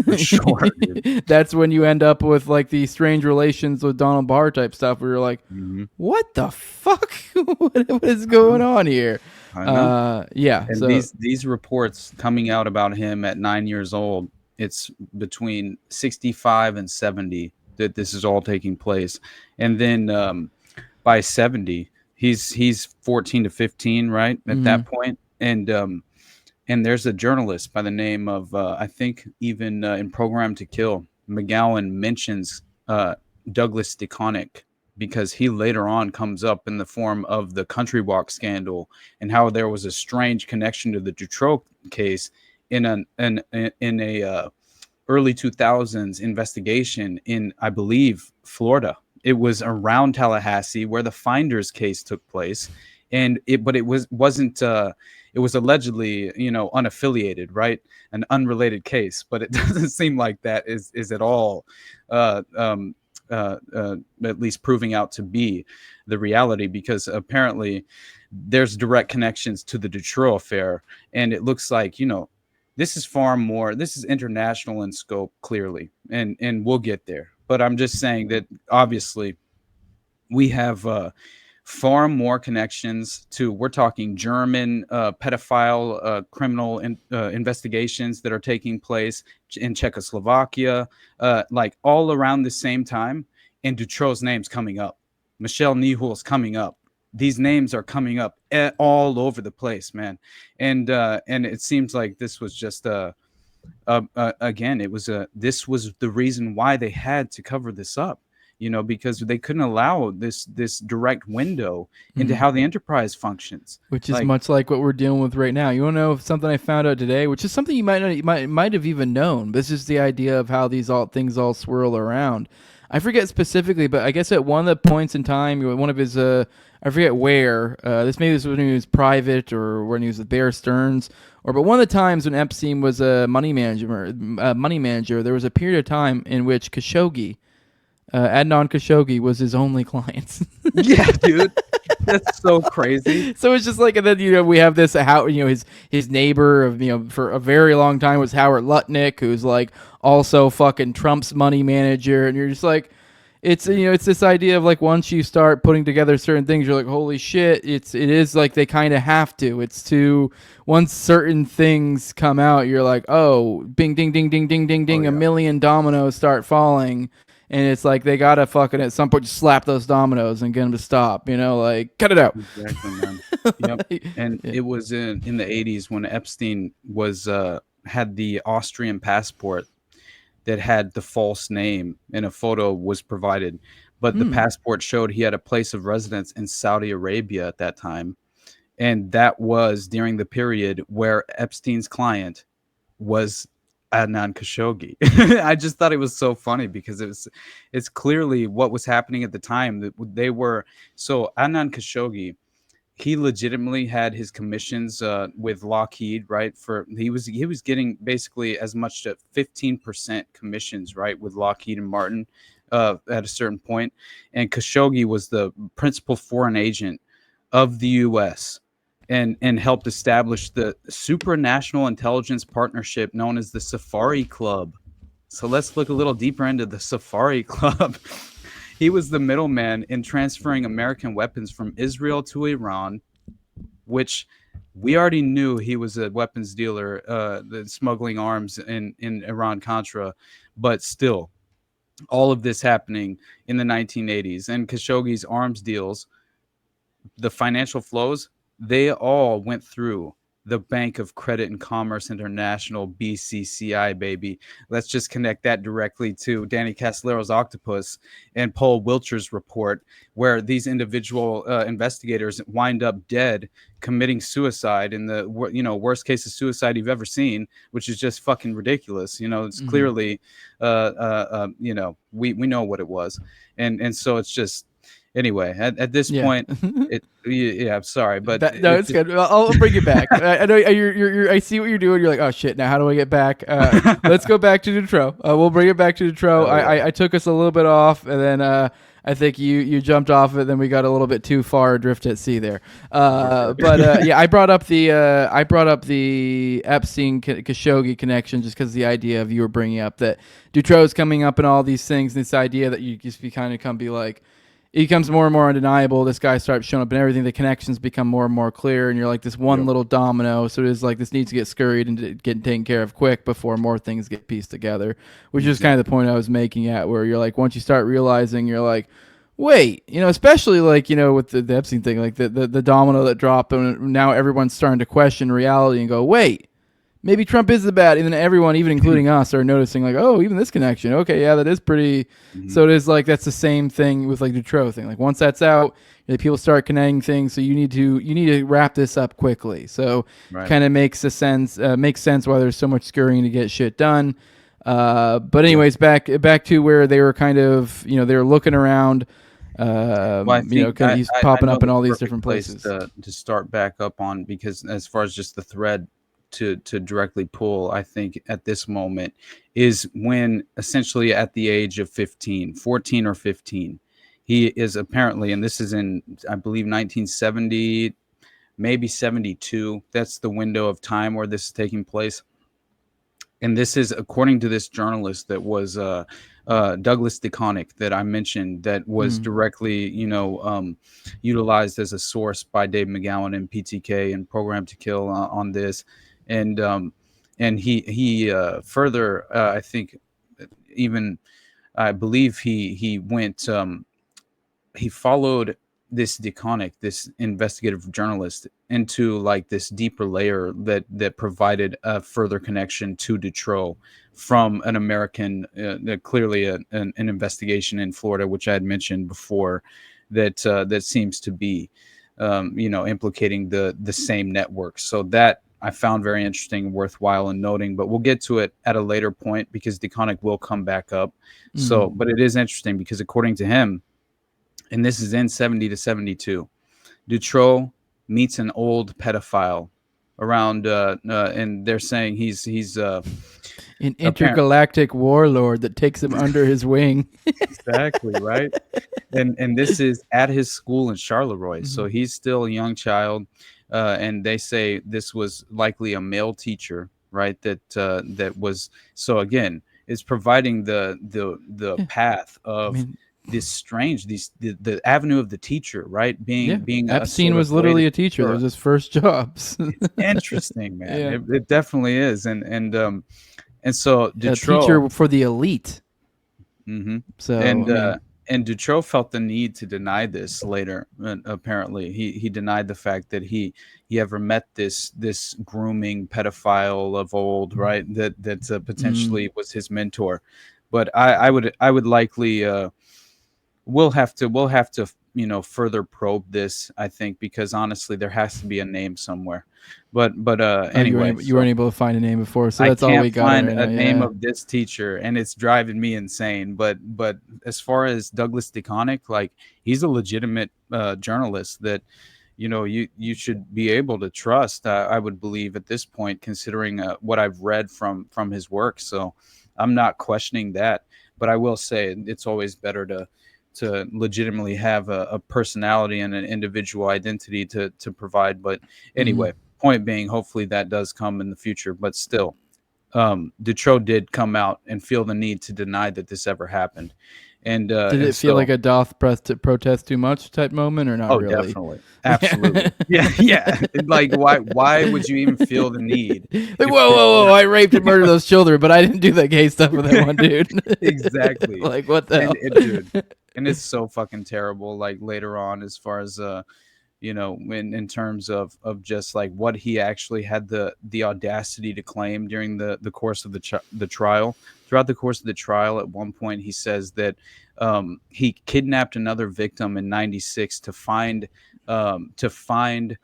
Speaker 3: For sure, dude.
Speaker 1: That's when you end up with like the strange relations with Donald Barr type stuff, where you're like,
Speaker 3: Hmm.
Speaker 1: "What the fuck? What is
Speaker 3: I
Speaker 1: going
Speaker 3: know.
Speaker 1: on here?"
Speaker 3: I know.
Speaker 1: Yeah.
Speaker 3: And
Speaker 1: So
Speaker 3: these reports coming out about him at 9 years old, it's between 65 and 70 that this is all taking place. And then by 70, he's 14 to 15, right? At
Speaker 1: mhm.
Speaker 3: that point. And there's a journalist by the name of I think even in Program to Kill, McGowan mentions Douglas DeConnick because he later on comes up in the form of the Country Walk scandal and how there was a strange connection to the Dutroux case in a early 2000s investigation in, I believe, Florida. It was around Tallahassee where the Finders case took place, and it wasn't. It was allegedly, unaffiliated, right? An unrelated case, but it doesn't seem like that is at all uh, um, at least proving out to be the reality, because apparently there's direct connections to the Dutroux Affair, and it looks like, this is far more. This is international in scope, clearly, and we'll get there. But I'm just saying that obviously we have far more connections to. We're talking German pedophile criminal investigations that are taking place in Czechoslovakia, like all around the same time. And Dutroux's name's coming up. Michelle Nihul's coming up. These names are coming up all over the place, man. And it seems like this was just again, this was the reason why they had to cover this up, because they couldn't allow this direct window into how the enterprise functions,
Speaker 1: which is much like what we're dealing with right now. You want to know something I found out today, which is something you might have even known. This is the idea of how these things all swirl around. I forget specifically, but I guess at one of the points in time, one of his, I forget where, this was when he was private or when he was with Bear Stearns, but one of the times when Epstein was a money manager, there was a period of time in which Khashoggi, Adnan Khashoggi, was his only client.
Speaker 3: Yeah, dude. That's so crazy.
Speaker 1: So it's just like, and then we have this how his neighbor of for a very long time was Howard Lutnick, who's like also fucking Trump's money manager, and you're just like, it's it's this idea of like once you start putting together certain things, you're like, holy shit, it is like they kind of have to. Once certain things come out, you're like, oh, bing, ding, ding, ding, ding, ding, ding,
Speaker 3: yeah.
Speaker 1: A million dominoes start falling. And it's like they gotta fucking at some point just slap those dominoes and get them to stop. Like cut it out.
Speaker 3: Exactly, man. Yep. And it was in the 80s when Epstein was had the Austrian passport that had the false name, and a photo was provided, but the passport showed he had a place of residence in Saudi Arabia at that time, and that was during the period where Epstein's client was Adnan Khashoggi. I just thought it was so funny because it's clearly what was happening at the time. That they were so Adnan Khashoggi, he legitimately had his commissions with Lockheed, right? He was getting basically as much to 15% commissions, right, with Lockheed and Martin at a certain point. And Khashoggi was the principal foreign agent of the U.S. and helped establish the supranational intelligence partnership known as the Safari Club. So let's look a little deeper into the Safari Club. He was the middleman in transferring American weapons from Israel to Iran, which we already knew he was a weapons dealer, smuggling arms in Iran-Contra, but still, all of this happening in the 1980s. And Khashoggi's arms deals, the financial flows, they all went through the Bank of Credit and Commerce International, BCCI, baby. Let's just connect that directly to Danny Caslero's Octopus and Paul Wilcher's report, where these individual investigators wind up dead, committing suicide in the worst case of suicide you've ever seen, which is just fucking ridiculous. It's clearly, we know what it was, and so it's just. Anyway, at this point, I'm sorry, but
Speaker 1: it's good. I'll bring it back. I know you're. I see what you're doing. You're like, oh shit. Now how do I get back? Let's go back to Dutroux. We'll bring it back to Dutroux. I took us a little bit off, and then I think you jumped off of it. Then we got a little bit too far adrift at sea there. I brought up the Epstein Khashoggi connection just because the idea of you were bringing up that Dutroux's coming up and all these things. And this idea that you just be like. It becomes more and more undeniable. This guy starts showing up and everything. The connections become more and more clear, and you're like this one little domino. So it is like this needs to get scurried and get taken care of quick before more things get pieced together, which is kind of the point I was making at, where you're like, once you start realizing, you're like, wait, especially like, with the Epstein thing, like the domino that dropped, and now everyone's starting to question reality and go, wait. Maybe Trump is the bad, and then everyone, even including us, are noticing like, oh, even this connection. Okay, yeah, that is pretty. So it is like that's the same thing with like Dutroux thing. Like once that's out, people start connecting things. So you need to wrap this up quickly. So kind of makes sense why there's so much scurrying to get shit done. But anyways, back to where they were kind of they were looking around. He's popping up in all these different places
Speaker 3: to start back up on, because as far as just the thread to directly pull, I think, at this moment is when essentially at the age of 14 or 15, he is apparently, and this is in, I believe, 1970, maybe 72. That's the window of time where this is taking place. And this is according to this journalist that was Douglas DeConnick that I mentioned, that was directly, utilized as a source by Dave McGowan and PTK and Program to Kill on this, and he further, I think, even I believe he went. He followed this DeConnick, this investigative journalist, into like this deeper layer that provided a further connection to Dutroux from an American, clearly an investigation in Florida, which I had mentioned before, that seems to be, implicating the same network. So that I found very interesting and worthwhile in noting, but we'll get to it at a later point because DeConnick will come back up. So, but it is interesting because according to him, and this is in 70 to 72, Dutroux meets an old pedophile around, and they're saying he's
Speaker 1: an intergalactic warlord that takes him under his wing.
Speaker 3: Exactly, right. And this is at his school in Charleroi, so he's still a young child, and they say this was likely a male teacher, right? That was, so again, it's providing the path of. This strange, the avenue of the teacher, right? Being
Speaker 1: Epstein was literally a teacher. Those his first jobs.
Speaker 3: Interesting, man. It definitely is, and so Dutroux,
Speaker 1: a teacher for the elite. So
Speaker 3: and Dutroux felt the need to deny this later. Apparently, he denied the fact that he ever met this grooming pedophile of old, right? That potentially was his mentor. But I would likely. We'll have to further probe this, I think, because honestly there has to be a name somewhere. But anyway,
Speaker 1: you weren't able to find a name before, so that's all we got.
Speaker 3: I can't find a name of this teacher, and it's driving me insane. But as far as Douglas DeConnick, like, he's a legitimate journalist that you should be able to trust. I would believe at this point, considering what I've read from his work. So I'm not questioning that, but I will say it's always better to legitimately have a personality and an individual identity to provide. But anyway, point being, hopefully that does come in the future. But still, Dutroux did come out and feel the need to deny that this ever happened. And
Speaker 1: did it feel like a doth protest too much type moment, or not?
Speaker 3: Oh,
Speaker 1: really?
Speaker 3: Definitely, absolutely, yeah. Like, why would you even feel the need?
Speaker 1: Like, whoa! I raped and murdered those children, but I didn't do that gay stuff with that one dude.
Speaker 3: Exactly.
Speaker 1: Like, what the hell?
Speaker 3: Dude. And it's so fucking terrible. Like, later on, as far as in terms of just like what he actually had the audacity to claim during the course of the trial. Throughout the course of the trial, at one point he says that he kidnapped another victim in '96 to find one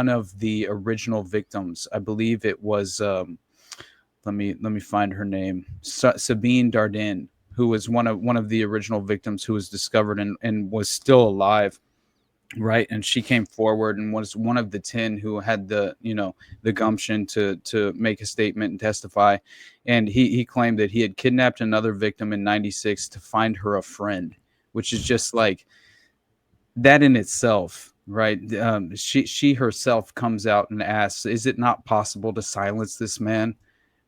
Speaker 3: of the original victims. I believe it was let me find her name, Sabine Dardenne, who was one of the original victims who was discovered and was still alive. Right. And she came forward and was one of the 10 who had the gumption to make a statement and testify. And he claimed that he had kidnapped another victim in '96 to find her a friend, which is just like that in itself. Right. She herself comes out and asks, is it not possible to silence this man?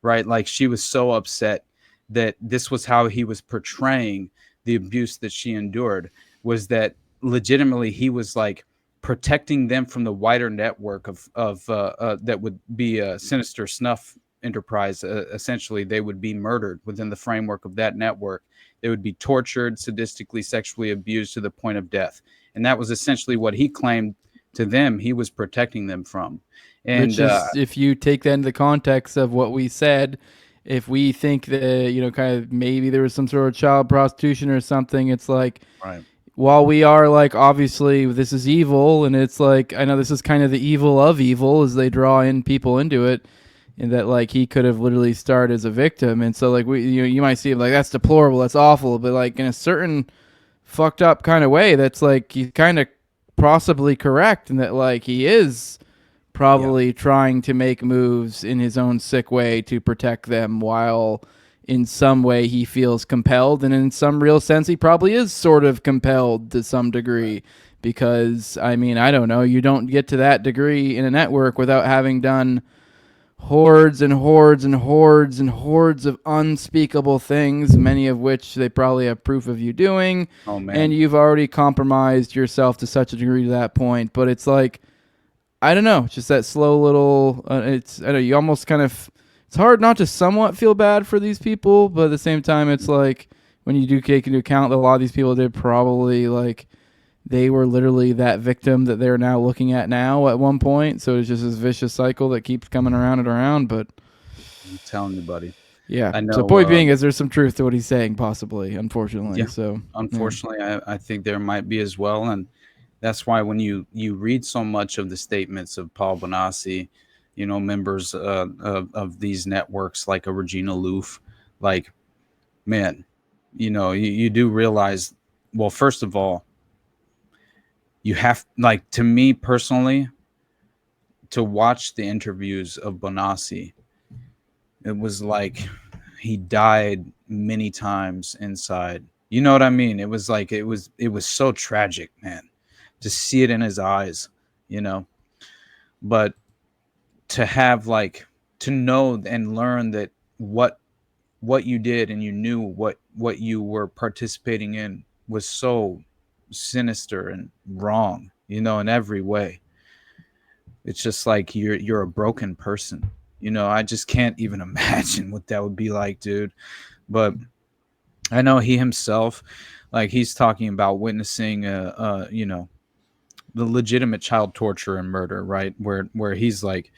Speaker 3: Right. Like, she was so upset that this was how he was portraying the abuse that she endured, was that legitimately he was like protecting them from the wider network of that would be a sinister snuff enterprise. Essentially, they would be murdered within the framework of that network. They would be tortured, sadistically, sexually abused to the point of death. And that was essentially what he claimed to them he was protecting them from. And
Speaker 1: which is, if you take that into the context of what we said, if we think that, kind of maybe there was some sort of child prostitution or something, it's like,
Speaker 3: right.
Speaker 1: While we are like, obviously this is evil, and it's like, I know this is kind of the evil of evil as they draw in people into it, and that like he could have literally started as a victim. And so like you might see it like, that's deplorable, that's awful, but like in a certain fucked up kind of way, that's like, he's kind of possibly correct in that like he is probably trying to make moves in his own sick way to protect them, while in some way he feels compelled, and in some real sense he probably is sort of compelled to some degree, because I mean, I don't know, you don't get to that degree in a network without having done hordes and hordes and hordes and hordes of unspeakable things, many of which they probably have proof of you doing.
Speaker 3: Oh man.
Speaker 1: And you've already compromised yourself to such a degree to that point. But it's like, I don't know, just that slow little, I know you almost kind of, it's hard not to somewhat feel bad for these people, but at the same time, it's like, when you do take into account that a lot of these people did probably, like, they were literally that victim that they're now looking at now at one point. So it's just this vicious cycle that keeps coming around and around. But
Speaker 3: I'm telling you, buddy.
Speaker 1: yeah.
Speaker 3: I know,
Speaker 1: So point being is there's some truth to what he's saying, possibly, unfortunately.
Speaker 3: Yeah.
Speaker 1: So
Speaker 3: Unfortunately, I think there might be as well. And that's why when you read so much of the statements of Paul Bonacci, you know, members of these networks like a Regina Loof, like, man, you know, you do realize, well, first of all, you have, like, to me personally, to watch the interviews of Bonacci, it was like he died many times inside. You know what I mean? It was like, it was so tragic, man, to see it in his eyes, you know. But to have, like, to know and learn that what you did, and you knew what you were participating in was so sinister and wrong, you know, in every way. It's just like you're a broken person, you know. I just can't even imagine what that would be like, dude. But I know he himself, like, he's talking about witnessing you know, the legitimate child torture and murder, right, where he's like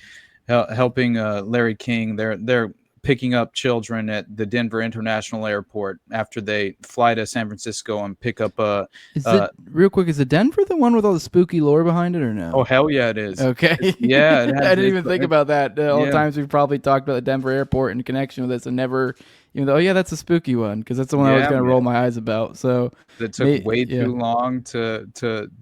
Speaker 3: helping Larry King. They're picking up children at the Denver International Airport after they fly to San Francisco and pick up
Speaker 1: is it real quick? Is it Denver the one with all the spooky lore behind it, or no?
Speaker 3: Oh hell yeah, it is.
Speaker 1: Okay.
Speaker 3: Yeah, it has,
Speaker 1: I didn't even think about that. All the
Speaker 3: yeah.
Speaker 1: times we've probably talked about the Denver airport in connection with this, and never, even though, oh yeah, that's a spooky one, because that's the one I was
Speaker 3: Yeah,
Speaker 1: going to
Speaker 3: man.
Speaker 1: roll my eyes about. So
Speaker 3: That took way too long to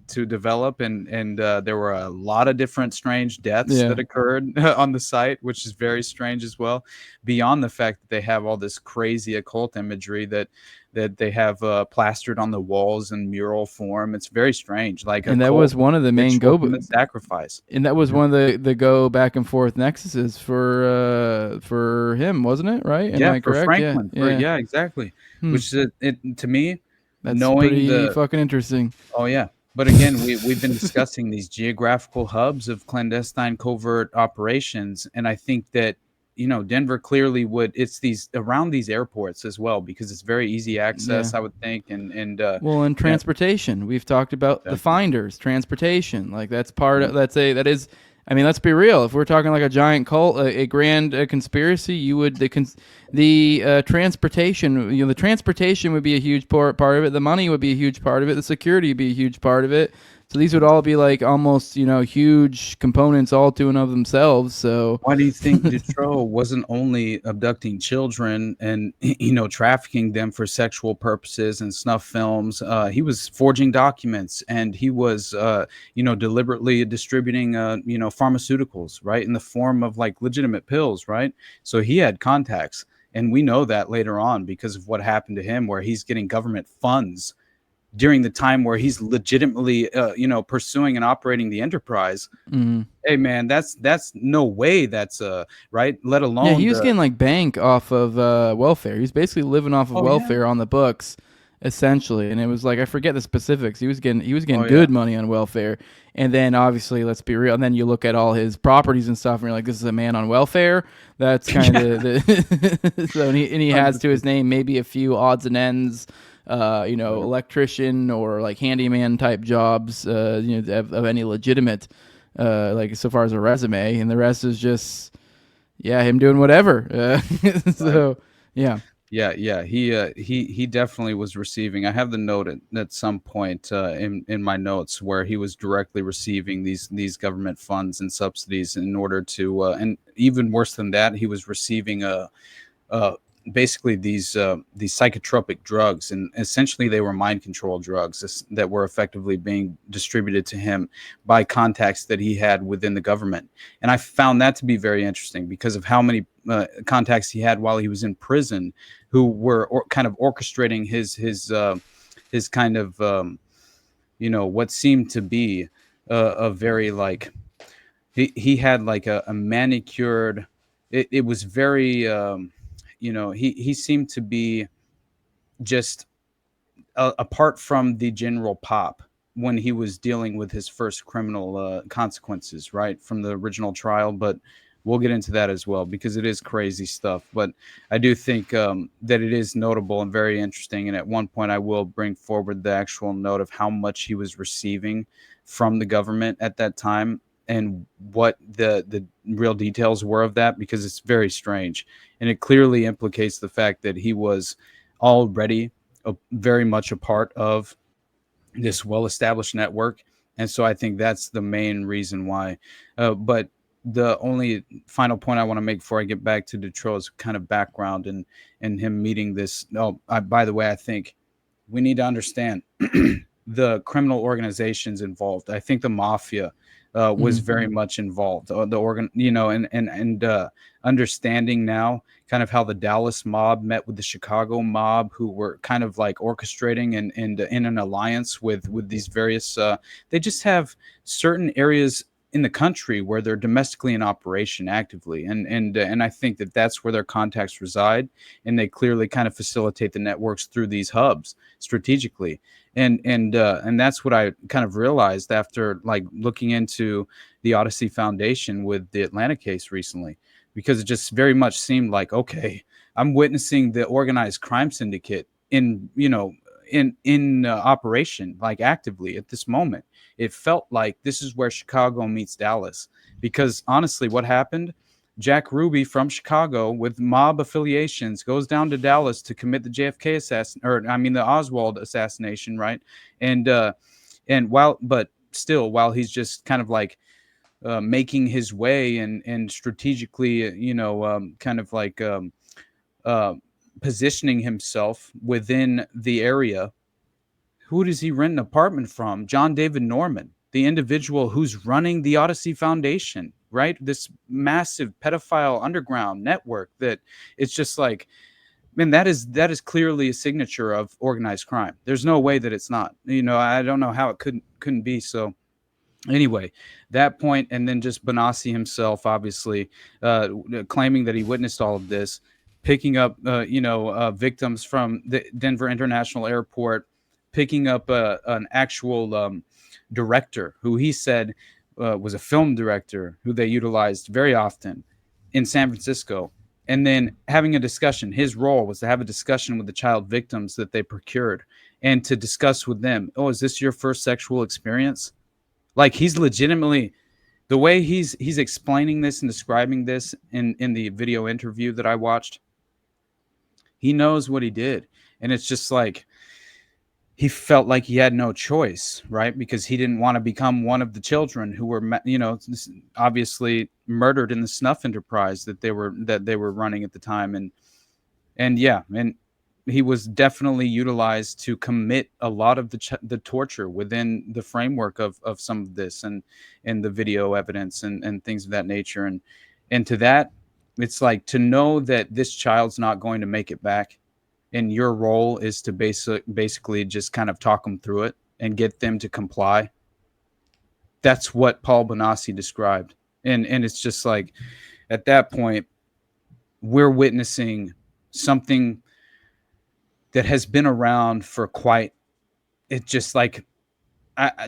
Speaker 3: develop, and there were a lot of different strange deaths that occurred on the site, which is very strange as well. Beyond the fact that they have all this crazy occult imagery that they have plastered on the walls in mural form, it's very strange. Like,
Speaker 1: and that was one of the main
Speaker 3: sacrifice,
Speaker 1: and that was one of the go back and forth nexuses for him, wasn't it? Right? Am I
Speaker 3: for
Speaker 1: correct?
Speaker 3: Franklin.
Speaker 1: Yeah,
Speaker 3: Exactly. Which is it to me.
Speaker 1: That's
Speaker 3: knowing
Speaker 1: pretty fucking interesting.
Speaker 3: Oh yeah, but again, we've been discussing these geographical hubs of clandestine covert operations, and I think that, you know, Denver clearly would. It's these around these airports as well, because it's very easy access, I would think, and
Speaker 1: well, and transportation. We've talked about the finders, transportation. Like, that's part of that is. I mean, let's be real. If we're talking like a giant cult, a grand conspiracy, you would the transportation. You know, the transportation would be a huge part of it. The money would be a huge part of it. The security would be a huge part of it. So these would all be like almost, you know, huge components all to and of themselves. So
Speaker 3: why do you think Dutroux wasn't only abducting children and, you know, trafficking them for sexual purposes and snuff films? He was forging documents, and he was, you know, deliberately distributing, you know, pharmaceuticals, right, in the form of like legitimate pills, right? So he had contacts, and we know that later on because of what happened to him, where he's getting government funds during the time where he's legitimately, you know, pursuing and operating the enterprise.
Speaker 1: Mm-hmm.
Speaker 3: Hey man, that's no way that's right. Let alone
Speaker 1: he was getting like bank off of welfare. He's basically living off of welfare on the books, essentially. And it was like, I forget the specifics. He was getting good money on welfare. And then obviously, let's be real. And then you look at all his properties and stuff, and you're like, this is a man on welfare. That's kind of the so and he has to his name maybe a few odds and ends. You know, electrician or like handyman type jobs, you know, of any legitimate, like so far as a resume, and the rest is just, him doing whatever. So,
Speaker 3: he definitely was receiving. I have the note at some point in my notes where he was directly receiving these government funds and subsidies in order to, and even worse than that, he was receiving basically these psychotropic drugs, and essentially they were mind control drugs that were effectively being distributed to him by contacts that he had within the government. And I found that to be very interesting because of how many contacts he had while he was in prison, who were kind of orchestrating his kind of what seemed to be a very like he had like a manicured. It was very he seemed to be just apart from the general pop when he was dealing with his first criminal consequences, right, from the original trial. But we'll get into that as well because it is crazy stuff. But I do think that it is notable and very interesting. And at one point, I will bring forward the actual note of how much he was receiving from the government at that time and what the real details were of that, because it's very strange. And it clearly implicates the fact that he was already very much a part of this well-established network. And so I think that's the main reason why. But the only final point I want to make before I get back to Dutroux's kind of background and him meeting this. By the way, I think we need to understand the criminal organizations involved. I think the mafia was very much involved. The organ, and understanding now kind of how the Dallas mob met with the Chicago mob, who were kind of like orchestrating and in an alliance with these various. They just have certain areas in the country where they're domestically in operation actively, and I think that that's where their contacts reside, and they clearly kind of facilitate the networks through these hubs strategically. And that's what I kind of realized after like looking into the Odyssey Foundation with the Atlanta case recently, because it just very much seemed like, okay, I'm witnessing the organized crime syndicate in operation, like actively at this moment. It felt like this is where Chicago meets Dallas, because honestly, what happened? Jack Ruby from Chicago with mob affiliations goes down to Dallas to commit the JFK the Oswald assassination, right? And while he's just kind of like making his way and strategically, positioning himself within the area, who does he rent an apartment from? John David Norman, the individual who's running the Odyssey Foundation, right? This massive pedophile underground network that it's just like, man, that is clearly a signature of organized crime. There's no way that it's not. I don't know how it couldn't be. So anyway, that point, and then just Benassi himself, obviously, claiming that he witnessed all of this, picking up, victims from the Denver International Airport, picking up an actual director who he said was a film director who they utilized very often in San Francisco, and then having a discussion. His role was to have a discussion with the child victims that they procured and to discuss with them, oh, is this your first sexual experience? Like, he's legitimately, the way he's explaining this and describing this in the video interview that I watched, he knows what he did. And it's just like, he felt like he had no choice, right? Because he didn't want to become one of the children who were, obviously murdered in the snuff enterprise that they were running at the time. And he was definitely utilized to commit a lot of the torture within the framework of some of this and the video evidence and things of that nature. And to that, it's like, to know that this child's not going to make it back, and your role is to basically just kind of talk them through it and get them to comply. That's what Paul Benassi described. And it's just like, at that point, we're witnessing something that has been around for it's just like,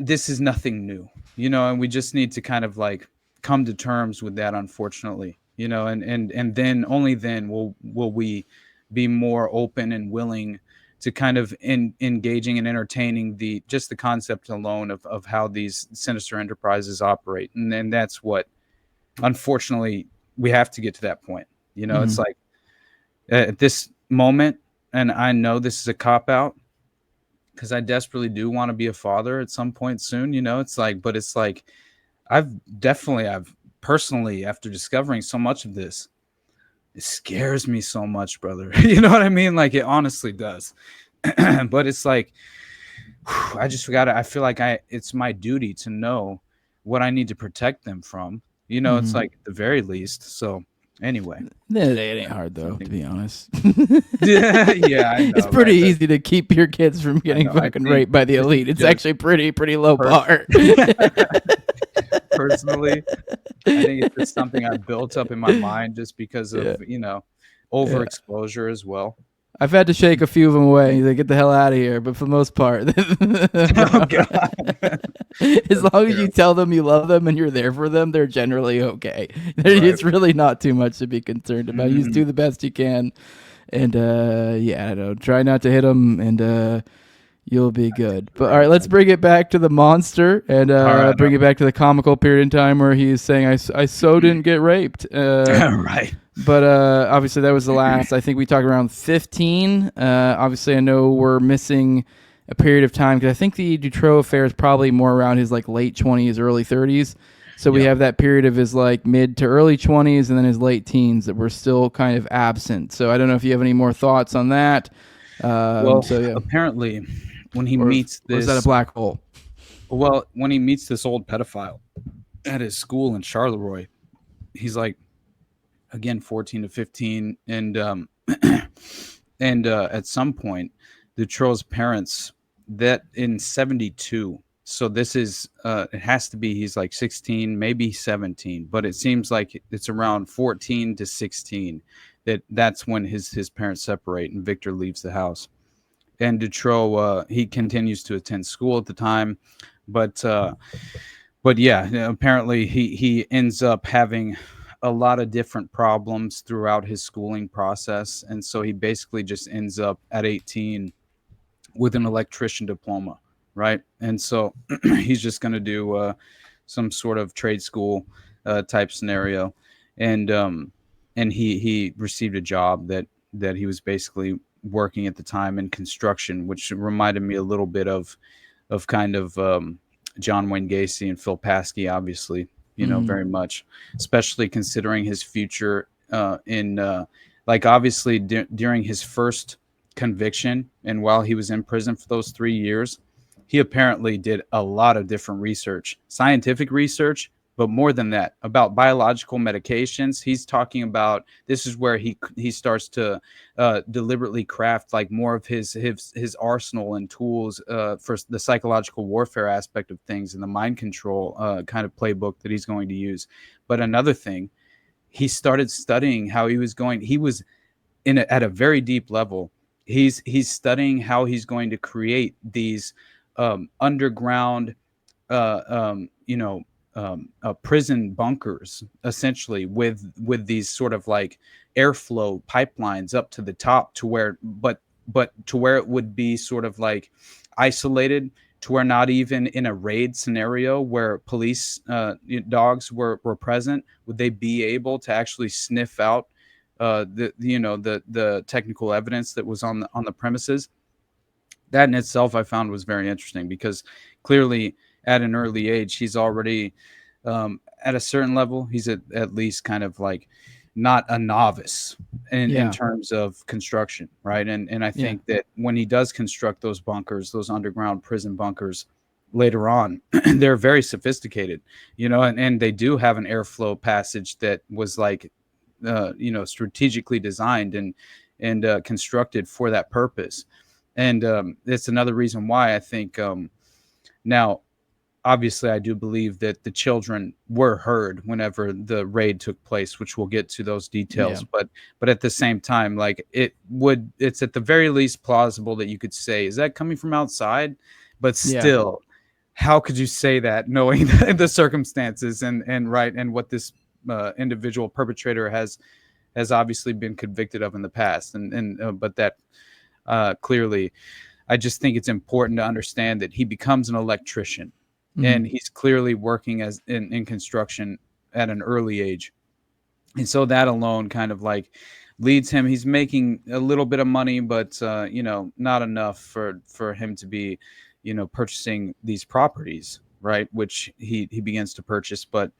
Speaker 3: this is nothing new, and we just need to kind of like come to terms with that, unfortunately, and then only then will we be more open and willing to kind of engaging and entertaining the concept alone of how these sinister enterprises operate. And then that's what, unfortunately, we have to get to that point. It's like, at this moment, and I know this is a cop-out because I desperately do want to be a father at some point soon, it's like, but it's like, I've personally, after discovering so much of this, it scares me so much, brother. You know what I mean? Like, it honestly does. But it's like, I just I feel like it's my duty to know what I need to protect them from. You know, it's like at the very least. So anyway,
Speaker 1: It ain't hard though, to be honest.
Speaker 3: yeah, I
Speaker 1: It's
Speaker 3: know,
Speaker 1: pretty
Speaker 3: right?
Speaker 1: easy to keep your kids from getting
Speaker 3: I
Speaker 1: fucking
Speaker 3: think
Speaker 1: raped by the
Speaker 3: this is
Speaker 1: elite. It's
Speaker 3: just
Speaker 1: actually pretty low bar.
Speaker 3: personally, I think it's just something I built up in my mind just because of,
Speaker 1: Yeah. Yeah.
Speaker 3: overexposure as well.
Speaker 1: I've had to shake a few of them away. They get the hell out of here. But for the most part,
Speaker 3: Oh God.
Speaker 1: as long as you tell them you love them and you're there for them, they're generally okay. It's really not too much to be concerned about. You just do the best you can, and yeah, I don't know. Try not to hit them, and you'll be good. But all right, let's bring it back to the monster, and bring it back to the comical period in time where he's saying, "I so didn't get raped."
Speaker 3: Right.
Speaker 1: But obviously that was the last. I think we talked around 15. Obviously, I know we're missing a period of time because I think the Dutroux Affair is probably more around his like late 20s, early 30s. So we have that period of his like mid to early 20s and then his late teens that were still kind of absent. So I don't know if you have any more thoughts on that.
Speaker 3: Apparently, when he meets this,
Speaker 1: was that a black hole?
Speaker 3: Well, when he meets this old pedophile at his school in Charleroi, he's like, again, 14 to 15, and at some point, Dutroux's parents, that in 72. So this is it has to be he's like 16, maybe 17, but it seems like it's around 14 to 16 that's when his parents separate and Victor leaves the house. And Dutroux, he continues to attend school at the time, but yeah, apparently he ends up having a lot of different problems throughout his schooling process, and so he basically just ends up at 18 with an electrician diploma, right? And so he's just going to do some sort of trade school type scenario, and he received a job that he was basically working at the time in construction, which reminded me a little bit of kind of John Wayne Gacy and Phil Paskey, obviously, very much, especially considering his future in like obviously during his first conviction and while he was in prison for those 3 years, he apparently did a lot of different research, scientific research, but more than that, about biological medications. He's talking about, this is where he starts to deliberately craft like more of his arsenal and tools for the psychological warfare aspect of things and the mind control kind of playbook that he's going to use. But another thing, he started studying how he was at a very deep level. He's studying how he's going to create these underground prison bunkers, essentially, with these sort of like airflow pipelines up to the top, to where but to where it would be sort of like isolated, to where not even in a raid scenario where police dogs were present would they be able to actually sniff out the technical evidence that was on the premises. That in itself I found was very interesting, because clearly at an early age he's already at a certain level, he's at least kind of like not a novice in terms of construction, right? And I think that when he does construct those bunkers, those underground prison bunkers later on, they're very sophisticated, and they do have an airflow passage that was like strategically designed and constructed for that purpose. And it's another reason why I think now, obviously, I do believe that the children were heard whenever the raid took place, which we'll get to those details. Yeah. But at the same time, like it's at the very least plausible that you could say, is that coming from outside? But still, how could you say that knowing the circumstances and what this individual perpetrator has obviously been convicted of in the past, but that clearly, I just think it's important to understand that he becomes an electrician. And he's clearly working as in construction at an early age. And so that alone kind of like leads him. He's making a little bit of money, but, not enough for him to be, purchasing these properties, right? Which he begins to purchase. But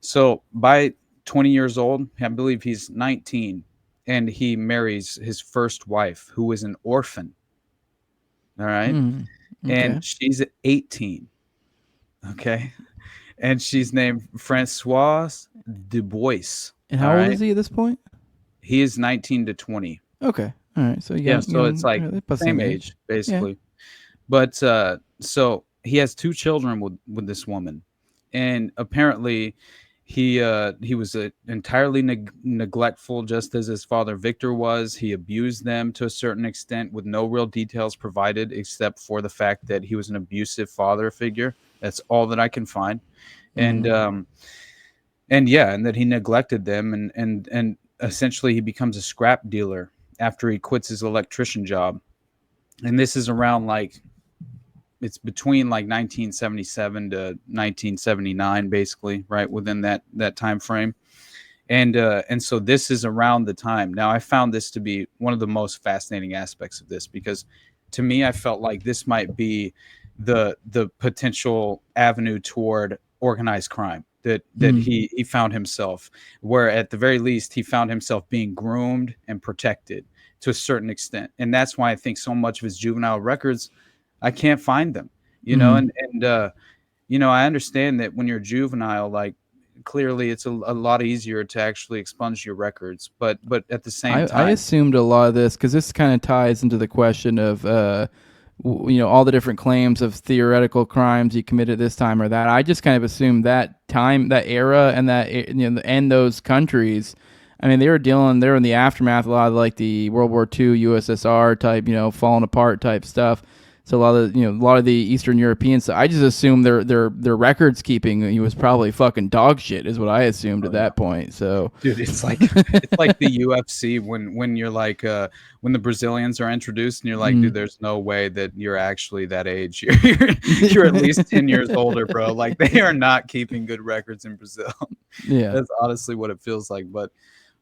Speaker 3: so by 20 years old, I believe he's 19. and he marries his first wife, who is an orphan. All right.
Speaker 1: Okay.
Speaker 3: And she's 18. Okay. And she's named Francoise Dubois.
Speaker 1: And
Speaker 3: All
Speaker 1: how old
Speaker 3: right.
Speaker 1: is he at this point?
Speaker 3: He is 19 to 20.
Speaker 1: Okay. All right. So
Speaker 3: Yeah. So it's like
Speaker 1: about the
Speaker 3: same age,
Speaker 1: Yeah.
Speaker 3: basically. But so he has 2 children with this woman. And apparently he was entirely neglectful, just as his father Victor was. He abused them to a certain extent with no real details provided except for the fact that he was an abusive father figure. That's all that I can find. And and that he neglected them, and essentially he becomes a scrap dealer after he quits his electrician job. And this is around like, it's between like 1977 to 1979, basically, right within that time frame. And so this is around the time. Now, I found this to be one of the most fascinating aspects of this, because to me, I felt like this might be the potential avenue toward organized crime that he found himself, where at the very least he found himself being groomed and protected to a certain extent. And that's why I think so much of his juvenile records, I can't find them, and I understand that when you're juvenile, like, clearly it's a lot easier to actually expunge your records, but at the same
Speaker 1: I
Speaker 3: time,
Speaker 1: assumed a lot of this because this kind of ties into the question of all the different claims of theoretical crimes he committed this time or that. I just kind of assumed that time, that era, and that and those countries. I mean, they were in the aftermath of a lot of like the World War II USSR type, falling apart type stuff. So a lot of the Eastern Europeans. So I just assumed their records keeping, he was probably fucking dog shit, is what I assumed at that point. So,
Speaker 3: dude, it's like the UFC when you're like when the Brazilians are introduced, and you're like, dude, there's no way that you're actually that age. You're at least 10 years older, bro. Like, they are not keeping good records in Brazil.
Speaker 1: Yeah,
Speaker 3: That's honestly what it feels like. But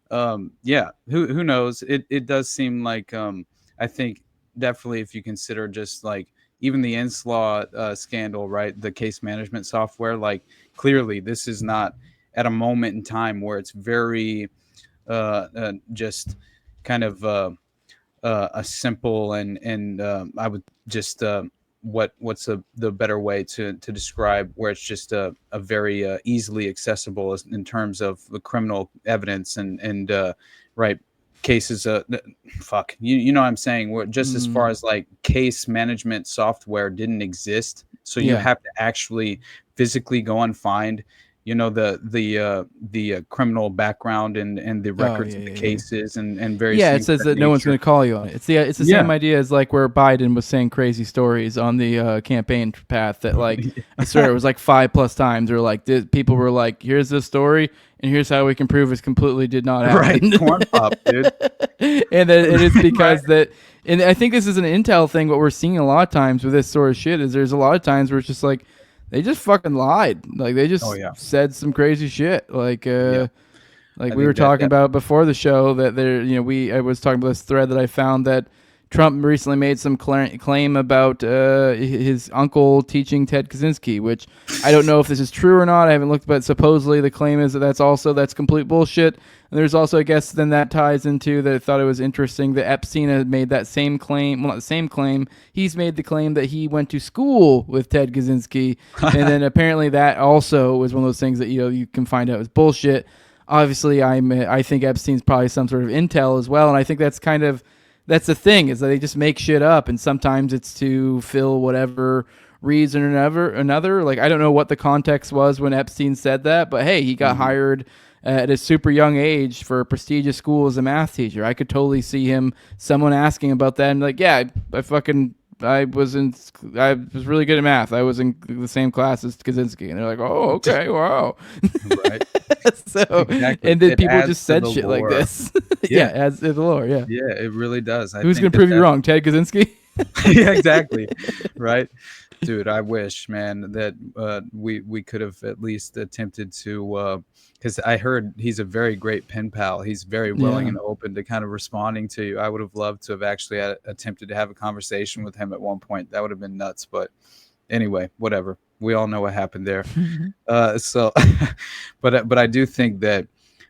Speaker 3: who knows? It does seem like I think definitely, if you consider just like even the Inslaw scandal, right? The case management software, like, clearly this is not at a moment in time where it's very just kind of a simple and I would just what's the better way to describe, where it's just a very easily accessible in terms of the criminal evidence and right cases fuck you know what I'm saying, where just as far as like case management software didn't exist, so you have to actually physically go and find the criminal background and the records of the cases and various
Speaker 1: it
Speaker 3: things
Speaker 1: says that no one's going to call you on it. It's the same idea as like where Biden was saying crazy stories on the campaign path that like I swear it was like 5+ times, or like people were like, here's this story and here's how we can prove it completely did not happen.
Speaker 3: Right, corn pop, dude.
Speaker 1: And it is because that, and I think this is an intel thing. What we're seeing a lot of times with this sort of shit is there's a lot of times where it's just like they just fucking lied. Like, they just said some crazy shit. Like like we were talking about before the show that I was talking about this thread that I found that Trump recently made some claim about his uncle teaching Ted Kaczynski, which I don't know if this is true or not. I haven't looked, but supposedly the claim is that that's complete bullshit. And there's also, I guess, then that ties into that I thought it was interesting that Epstein had made that same claim. Well, not the same claim. He's made the claim that he went to school with Ted Kaczynski. And then apparently that also was one of those things that, you can find out is bullshit. Obviously, I think Epstein's probably some sort of intel as well. And I think that's the thing, is that they just make shit up. And sometimes it's to fill whatever reason or another. Like, I don't know what the context was when Epstein said that, but hey, he got hired at a super young age for a prestigious school as a math teacher. I could totally see someone asking about that and like, yeah, I was really good at math. I was in the same class as Kaczynski. And they're like, oh, okay, wow.
Speaker 3: Right.
Speaker 1: So,
Speaker 3: exactly.
Speaker 1: And then
Speaker 3: it
Speaker 1: people just said shit
Speaker 3: lore.
Speaker 1: Like this.
Speaker 3: Yeah,
Speaker 1: it adds to the lore, yeah.
Speaker 3: Yeah, it really does.
Speaker 1: Who's going to prove you wrong, Ted Kaczynski?
Speaker 3: Yeah, exactly. Right. Dude, I wish, man, that we could have at least attempted to, because I heard he's a very great pen pal. He's very willing and open to kind of responding to you. I would have loved to have actually attempted to have a conversation with him at one point. That would have been nuts. But anyway, whatever. We all know what happened there. But I do think that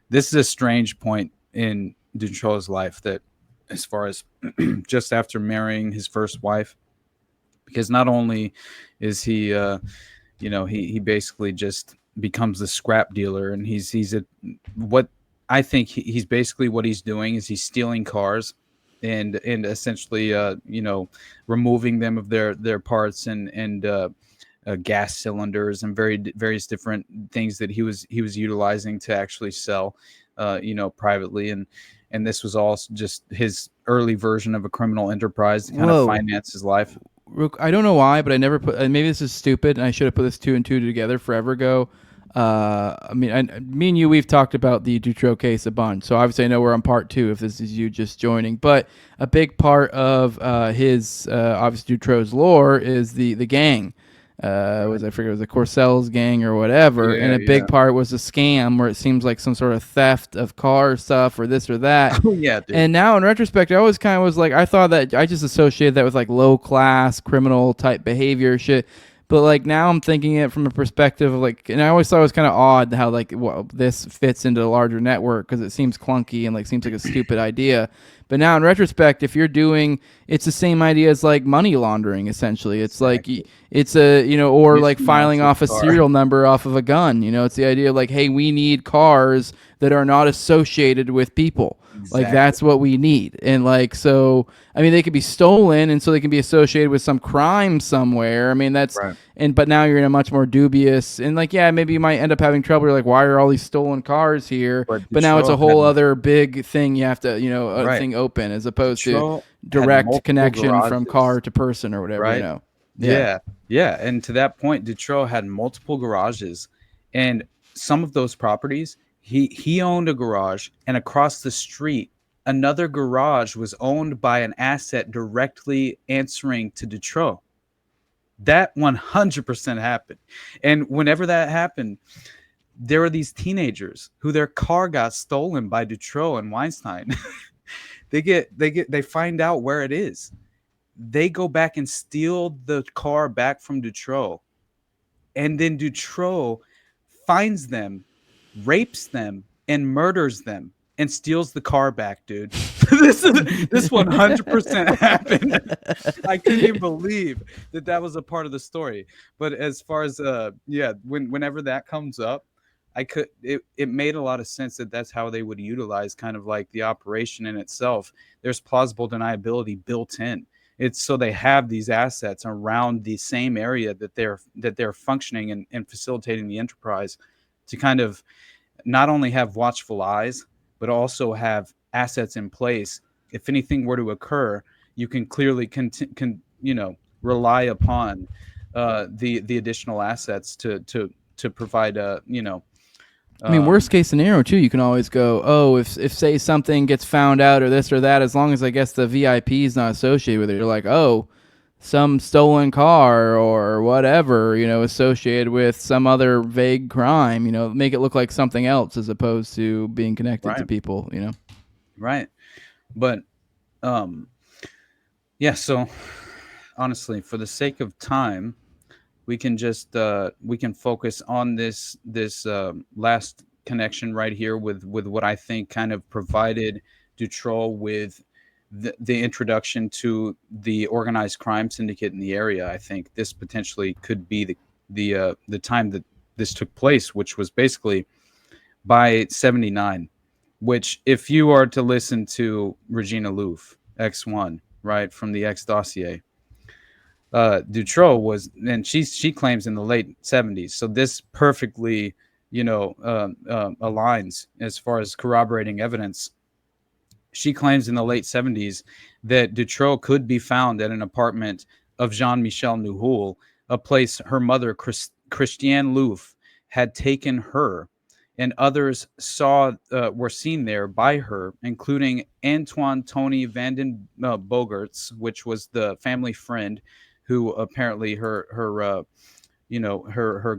Speaker 3: this is a strange point in Dutroux's life, that as far as just after marrying his first wife, because not only is he he basically just becomes the scrap dealer, and he's a what I think he's basically, what he's doing is he's stealing cars and essentially removing them of their parts and gas cylinders and various different things that he was utilizing to actually sell privately, and this was all just his early version of a criminal enterprise to kind of
Speaker 1: Whoa.
Speaker 3: finance his life.
Speaker 1: I don't know why, but I never put. Maybe this is stupid, and I should have put this two and two together forever ago. Me and you, we've talked about the Dutroux case a bunch, so obviously I know we're on part two if this is you just joining. But a big part of his obviously Dutroux's lore is the gang. I forget, it was the Courcelles gang or whatever, and a big part was a scam where it seems like some sort of theft of car stuff or this or that.
Speaker 3: Oh yeah, dude.
Speaker 1: And now in retrospect, I always kind of was like, I thought that I just associated that with like low class criminal type behavior shit. But like now I'm thinking it from a perspective of like, and I always thought it was kind of odd how like this fits into a larger network because it seems clunky and like seems like a stupid idea. But now in retrospect, if you're doing, it's the same idea as like money laundering essentially. It's exactly. Like it's a or like filing off a serial number off of a gun. It's the idea of like, hey, we need cars that are not associated with people. Exactly. Like that's what we need. And like, so I mean, they could be stolen, and so they can be associated with some crime somewhere. I mean, that's right. But now you're in a much more dubious, and like, yeah, maybe you might end up having trouble. You're like, why are all these stolen cars here? But now it's a whole other big thing you have to, a thing open as opposed to direct connection garages from car to person or whatever.
Speaker 3: Right? Yeah. And to that point, Dutroux had multiple garages, and some of those properties. He owned a garage, and across the street, another garage was owned by an asset directly answering to Dutroux. That 100% happened. And whenever that happened, there were these teenagers who their car got stolen by Dutroux and Weinstein. They find out where it is. They go back and steal the car back from Dutroux. And then Dutroux finds them, rapes them, and murders them, and steals the car back, dude. This 100% happened. I couldn't even believe that was a part of the story. But as far as whenever that comes up, it made a lot of sense that that's how they would utilize kind of like the operation in itself. There's plausible deniability built in. It's so they have these assets around the same area that they're functioning and facilitating the enterprise to kind of not only have watchful eyes, but also have assets in place. If anything were to occur, you can clearly rely upon the additional assets to provide
Speaker 1: I mean, worst case scenario too, you can always go, oh, if say something gets found out or this or that, as long as I guess the VIP is not associated with it, you're like, oh, some stolen car or whatever, associated with some other vague crime, make it look like something else as opposed to being connected to people,
Speaker 3: Right. But, so honestly, for the sake of time, we can just, we can focus on this last connection right here with what I think kind of provided Dutroux with the introduction to the organized crime syndicate in the area. I think this potentially could be the time that this took place, which was basically by 79, which if you are to listen to Regina Louf, X1, right, from the X dossier, Dutroux was, and she claims in the late 70s. So this perfectly, aligns as far as corroborating evidence. She claims in the late 70s that Dutroux could be found at an apartment of Jean-Michel Nouhoul, a place her mother, Christiane Louf, had taken her, and others were seen there by her, including Antoine Tony Vanden Bogaerts, which was the family friend who apparently her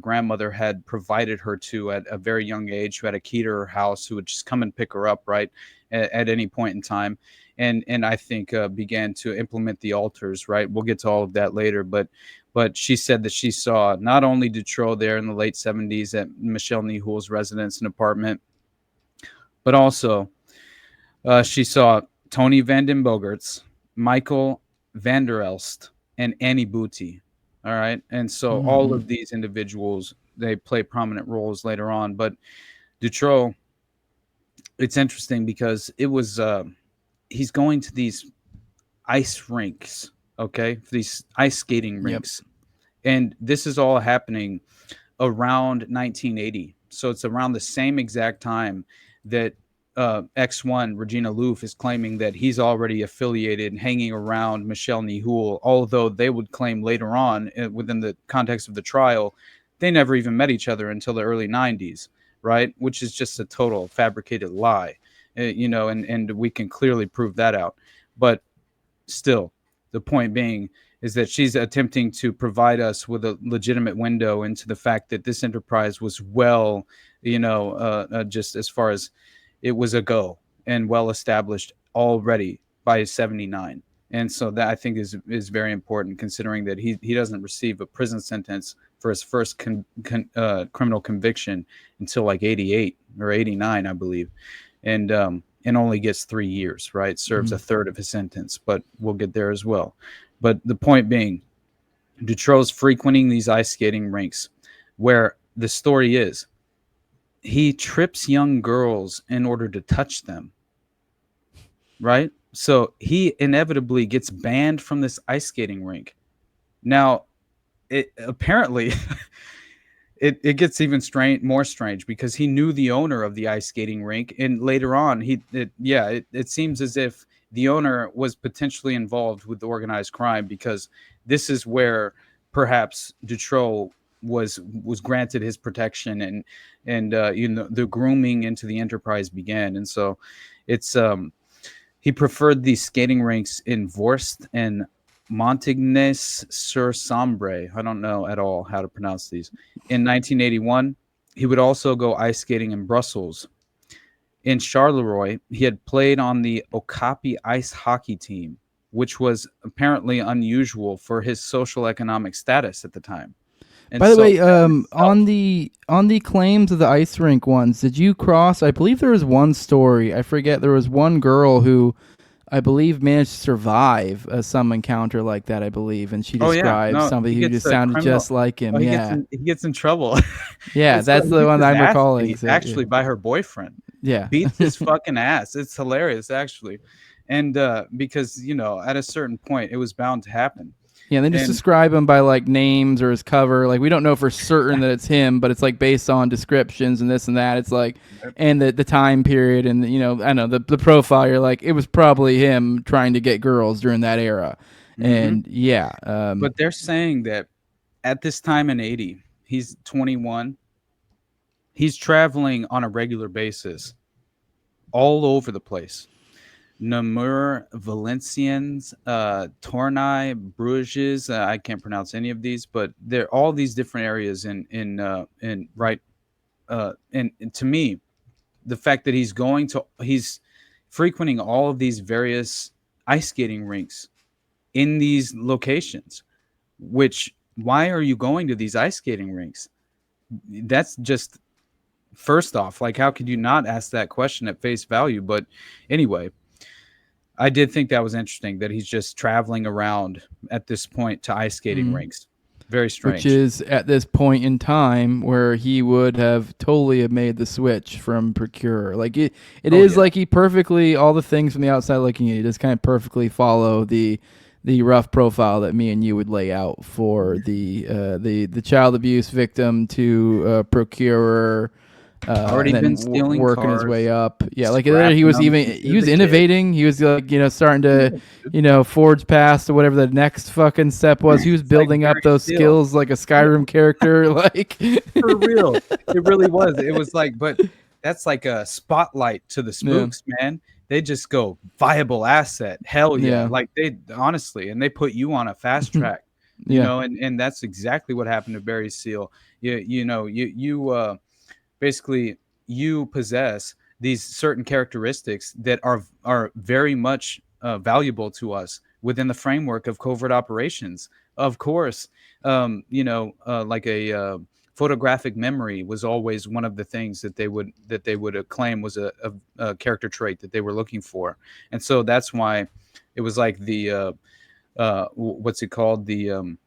Speaker 3: grandmother had provided her to at a very young age, who had a key to her house, who would just come and pick her up right at any point in time, and I think began to implement the alters. Right, we'll get to all of that later, but she said that she saw not only Dutroux there in the late 70s at Michel Nouhoul's residence and apartment, but also She saw Tony Vanden Bogaerts, Michael Vander Elst, and Annie Booty. All right. And so all
Speaker 1: Mm-hmm.
Speaker 3: of these individuals, they play prominent roles later on. But Dutroux, it's interesting because it was he's going to these ice rinks, okay, these ice skating
Speaker 1: Yep.
Speaker 3: rinks, and this is all happening around 1980. So it's around the same exact time that X1 Regina Louf is claiming that he's already affiliated and hanging around Michelle Nihul, although they would claim later on within the context of the trial, they never even met each other until the early 90s, right? Which is just a total fabricated lie, and we can clearly prove that out. But still, the point being is that she's attempting to provide us with a legitimate window into the fact that this enterprise was well, just as far as it was a go and well established already by 79. And so that I think is very important, considering that he doesn't receive a prison sentence for his first criminal conviction until like 88 or 89, I believe. And only gets 3 years, right? Serves a third of his sentence, but we'll get there as well. But the point being, Dutroux's frequenting these ice skating rinks where the story is he trips young girls in order to touch them, right? So he inevitably gets banned from this ice skating rink. Now, it apparently it gets even more strange because he knew the owner of the ice skating rink, and later on it seems as if the owner was potentially involved with organized crime, because this is where perhaps Dutroux was granted his protection, and the grooming into the enterprise began. And so it's he preferred the skating rinks in Vorst and Montigny-sur-Sambre. I don't know at all how to pronounce these. In 1981, he would also go ice skating in Brussels. In Charleroi, he had played on the Okapi ice hockey team, which was apparently unusual for his social economic status at the time. And
Speaker 1: By the
Speaker 3: so
Speaker 1: way,
Speaker 3: that in itself,
Speaker 1: on the claims of the ice rink ones, did you cross? I believe there was one story. I forget. There was one girl who I believe managed to survive some encounter like that. I believe, and she
Speaker 3: oh yeah,
Speaker 1: describes
Speaker 3: no,
Speaker 1: somebody
Speaker 3: he
Speaker 1: who
Speaker 3: gets
Speaker 1: just
Speaker 3: a
Speaker 1: sounded
Speaker 3: criminal.
Speaker 1: just like him.
Speaker 3: Oh,
Speaker 1: Yeah,
Speaker 3: he gets in trouble.
Speaker 1: yeah,
Speaker 3: And so
Speaker 1: that's
Speaker 3: he
Speaker 1: the
Speaker 3: gets
Speaker 1: one
Speaker 3: his
Speaker 1: I'm
Speaker 3: ass
Speaker 1: recalling.
Speaker 3: beat
Speaker 1: So, yeah,
Speaker 3: actually by her boyfriend.
Speaker 1: yeah.
Speaker 3: Beats his fucking ass. It's hilarious actually, and because at a certain point it was bound to happen.
Speaker 1: Yeah, and they just
Speaker 3: And
Speaker 1: describe him by like names or his cover. Like we don't know for certain that it's him, but it's like based on descriptions and this and that. It's like and the time period and I know the profile. You're like it was probably him trying to get girls during that era,
Speaker 3: mhm.
Speaker 1: and yeah,
Speaker 3: But they're saying that at this time in 80, he's 21. He's traveling on a regular basis all over the place. Namur, Valenciennes, Tournai, Bruges. I can't pronounce any of these, but they're all these different areas in right. And to me, the fact that he's frequenting all of these various ice skating rinks in these locations. Which why are you going to these ice skating rinks? That's just first off, like how could you not ask that question at face value? But anyway, I did think that was interesting that he's just traveling around at this point to ice skating rinks. Very
Speaker 1: which
Speaker 3: strange.
Speaker 1: is at this point in time where he would have totally have made the switch from procurer. Like it
Speaker 3: Oh
Speaker 1: is
Speaker 3: yeah.
Speaker 1: like he perfectly all the things from the outside looking in, he just kind of perfectly follow the rough profile that me and you would lay out for the child abuse victim to procurer.
Speaker 3: Already
Speaker 1: And then
Speaker 3: been stealing
Speaker 1: working his way
Speaker 3: cars,
Speaker 1: up. Yeah, like
Speaker 3: scrapping them since he
Speaker 1: he
Speaker 3: was
Speaker 1: was
Speaker 3: a kid.
Speaker 1: innovating. He was like starting to
Speaker 3: Yeah, dude.
Speaker 1: forge past to whatever the next fucking step was. He was
Speaker 3: It's like
Speaker 1: building up
Speaker 3: Barry
Speaker 1: those
Speaker 3: Steele.
Speaker 1: skills like a Skyrim character. Like
Speaker 3: For real. It really was. It was like, but that's like a spotlight to the
Speaker 1: yeah,
Speaker 3: spooks, man. They just go viable asset. Hell yeah.
Speaker 1: yeah,
Speaker 3: Like they honestly, and they put you on a fast track,
Speaker 1: yeah.
Speaker 3: and that's exactly what happened to Barry Seal. You basically you possess these certain characteristics that are very much valuable to us within the framework of covert operations. Of course, like a photographic memory was always one of the things that they would acclaim was a character trait that they were looking for. And so that's why it was like what's it called, the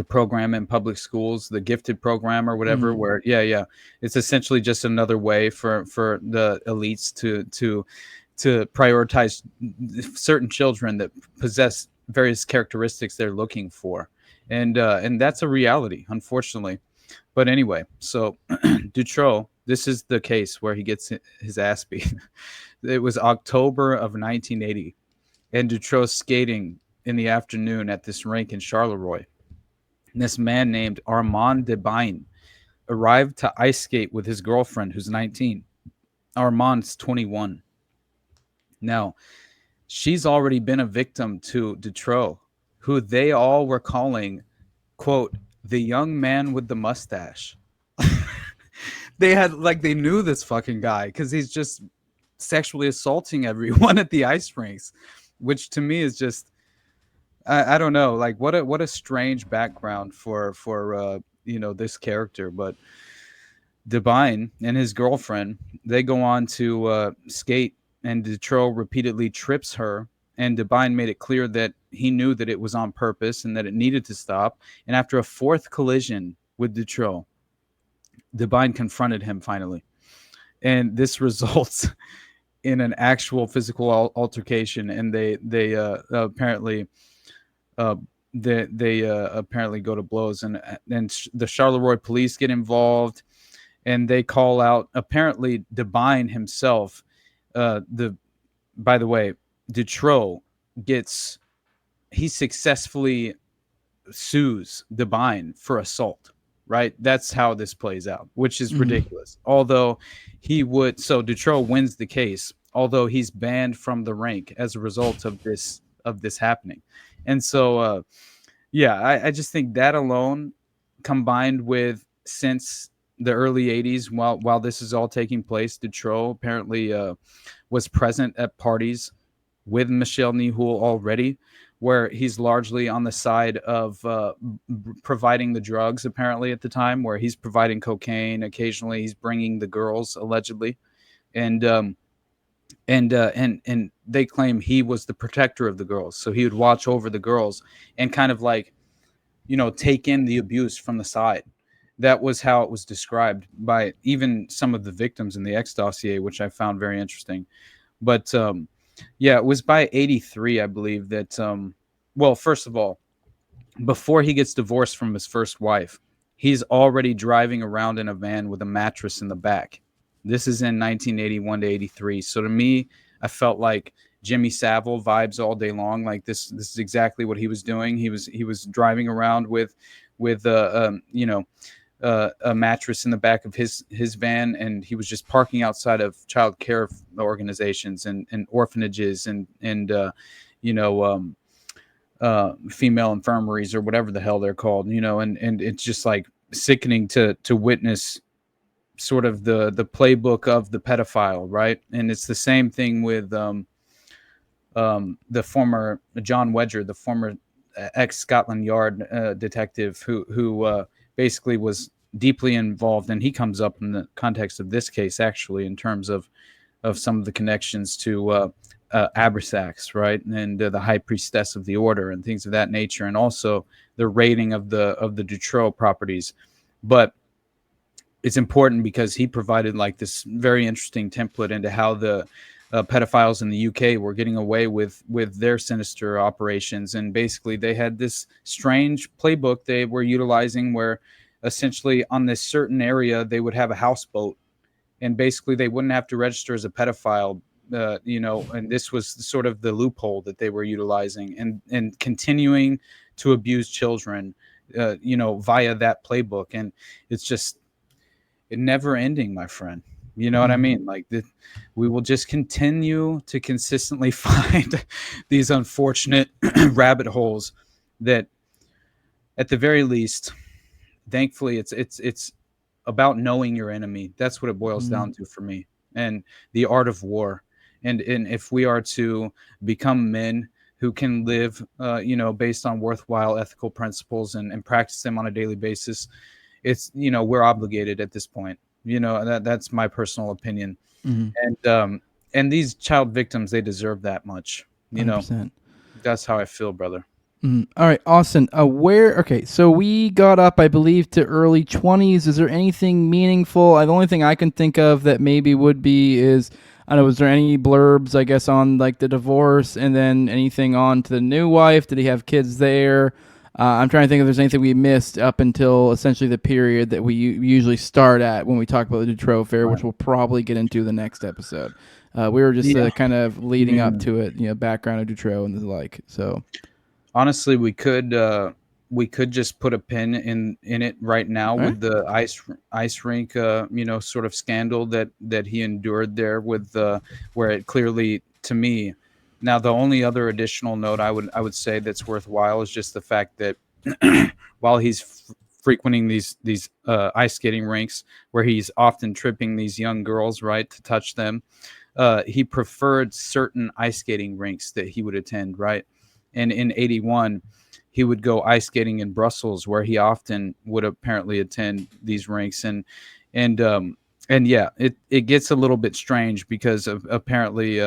Speaker 3: program in public schools, the gifted program or whatever, where it's essentially just another way for the elites to prioritize certain children that possess various characteristics they're looking for. And that's a reality, unfortunately. But anyway, so Dutroux, this is the case where he gets his ass beat. It was October of 1980, and Dutroux skating in the afternoon at this rink in Charleroi. And this man named Armand Debain arrived to ice skate with his girlfriend, who's 19. Armand's 21. Now, she's already been a victim to Dutroux, who they all were calling, quote, the young man with the mustache. They knew this fucking guy because he's just sexually assaulting everyone at the ice rinks, which to me is just, I don't know, like what a strange background for this character. But Devine and his girlfriend, they go on to skate, and Dutroux repeatedly trips her, and Devine made it clear that he knew that it was on purpose and that it needed to stop. And after a fourth collision with Dutroux, Devine confronted him finally, and this results in an actual physical altercation, and they apparently apparently go to blows, and the Charleroi police get involved, and they call out apparently Devine himself. By the way, Dutroux he successfully sues Devine for assault. Right, that's how this plays out, which is ridiculous. Although Dutroux wins the case, although he's banned from the rink as a result of this happening. And so, I just think that alone, combined with since the early 80s, while this is all taking place, Dutroux apparently was present at parties with Michelle Nihoul already, where he's largely on the side of providing the drugs, apparently at the time, where he's providing cocaine. Occasionally he's bringing the girls, allegedly. And they claim he was the protector of the girls. So he would watch over the girls and kind of like, take in the abuse from the side. That was how it was described by even some of the victims in the X dossier, which I found very interesting. But it was by 83, I believe, that, first of all, before he gets divorced from his first wife, he's already driving around in a van with a mattress in the back. This is in 1981 to 83. So to me, I felt like Jimmy Savile vibes all day long. Like this is exactly what he was doing. He was driving around with a mattress in the back of his van, and he was just parking outside of child care organizations and orphanages and female infirmaries or whatever the hell they're called, and it's just like sickening to witness sort of the playbook of the pedophile, right? And it's the same thing with the former John Wedger, the former ex-Scotland Yard detective who basically was deeply involved, and he comes up in the context of this case actually in terms of some of the connections to Abrasax, right, and the high priestess of the order and things of that nature, and also the raiding of the Dutroux properties. But it's important because he provided like this very interesting template into how the pedophiles in the UK were getting away with their sinister operations. And basically they had this strange playbook they were utilizing where essentially on this certain area they would have a houseboat, and basically they wouldn't have to register as a pedophile, and this was sort of the loophole that they were utilizing and continuing to abuse children, via that playbook. And it's just never ending, my friend. You know what I mean? Like we will just continue to consistently find these unfortunate rabbit holes that, at the very least, thankfully, it's about knowing your enemy. That's what it boils down to for me, and the art of war. And if we are to become men who can live, based on worthwhile ethical principles and practice them on a daily basis, it's, we're obligated at this point. That's my personal opinion.
Speaker 1: Mhm.
Speaker 3: And these child victims, they deserve that much.
Speaker 1: 100%.
Speaker 3: That's how I feel, brother.
Speaker 1: All right, Austin. Okay, so we got up, I believe, to early 20s. Is there anything meaningful? The only thing I can think of that maybe would be is, I don't know, was there any blurbs, I guess, on like the divorce, and then anything on to the new wife? Did he have kids there? I'm trying to think if there's anything we missed up until essentially the period that we usually start at when we talk about the Dutroux Affair, which we'll probably get into the next episode. We were just kind of leading up to it, background of Dutroux and the like. So.
Speaker 3: Honestly, we could just put a pin in it right now with the ice rink sort of scandal that he endured there with where it clearly, to me, now the only other additional note I would say that's worthwhile is just the fact that while he's frequenting these ice skating rinks where he's often tripping these young girls, right, to touch them, he preferred certain ice skating rinks that he would attend, right? And in 81, he would go ice skating in Brussels, where he often would apparently attend these rinks. And yeah, it gets a little bit strange because apparently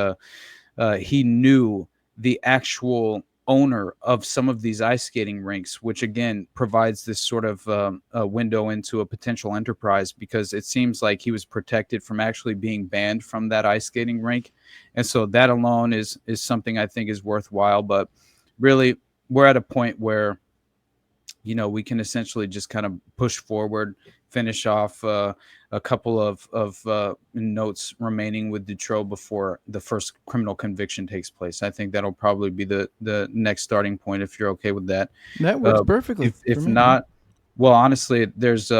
Speaker 3: he knew the actual owner of some of these ice skating rinks, which again provides this sort of a window into a potential enterprise, because it seems like he was protected from actually being banned from that ice skating rink. And so that alone is something I think is worthwhile. But really, we're at a point where, we can essentially just kind of push forward, finish off a couple of notes remaining with Dutroux before the first criminal conviction takes place. I think that'll probably be the next starting point, if you're okay with that.
Speaker 1: That works perfectly.
Speaker 3: If not, well, honestly, there's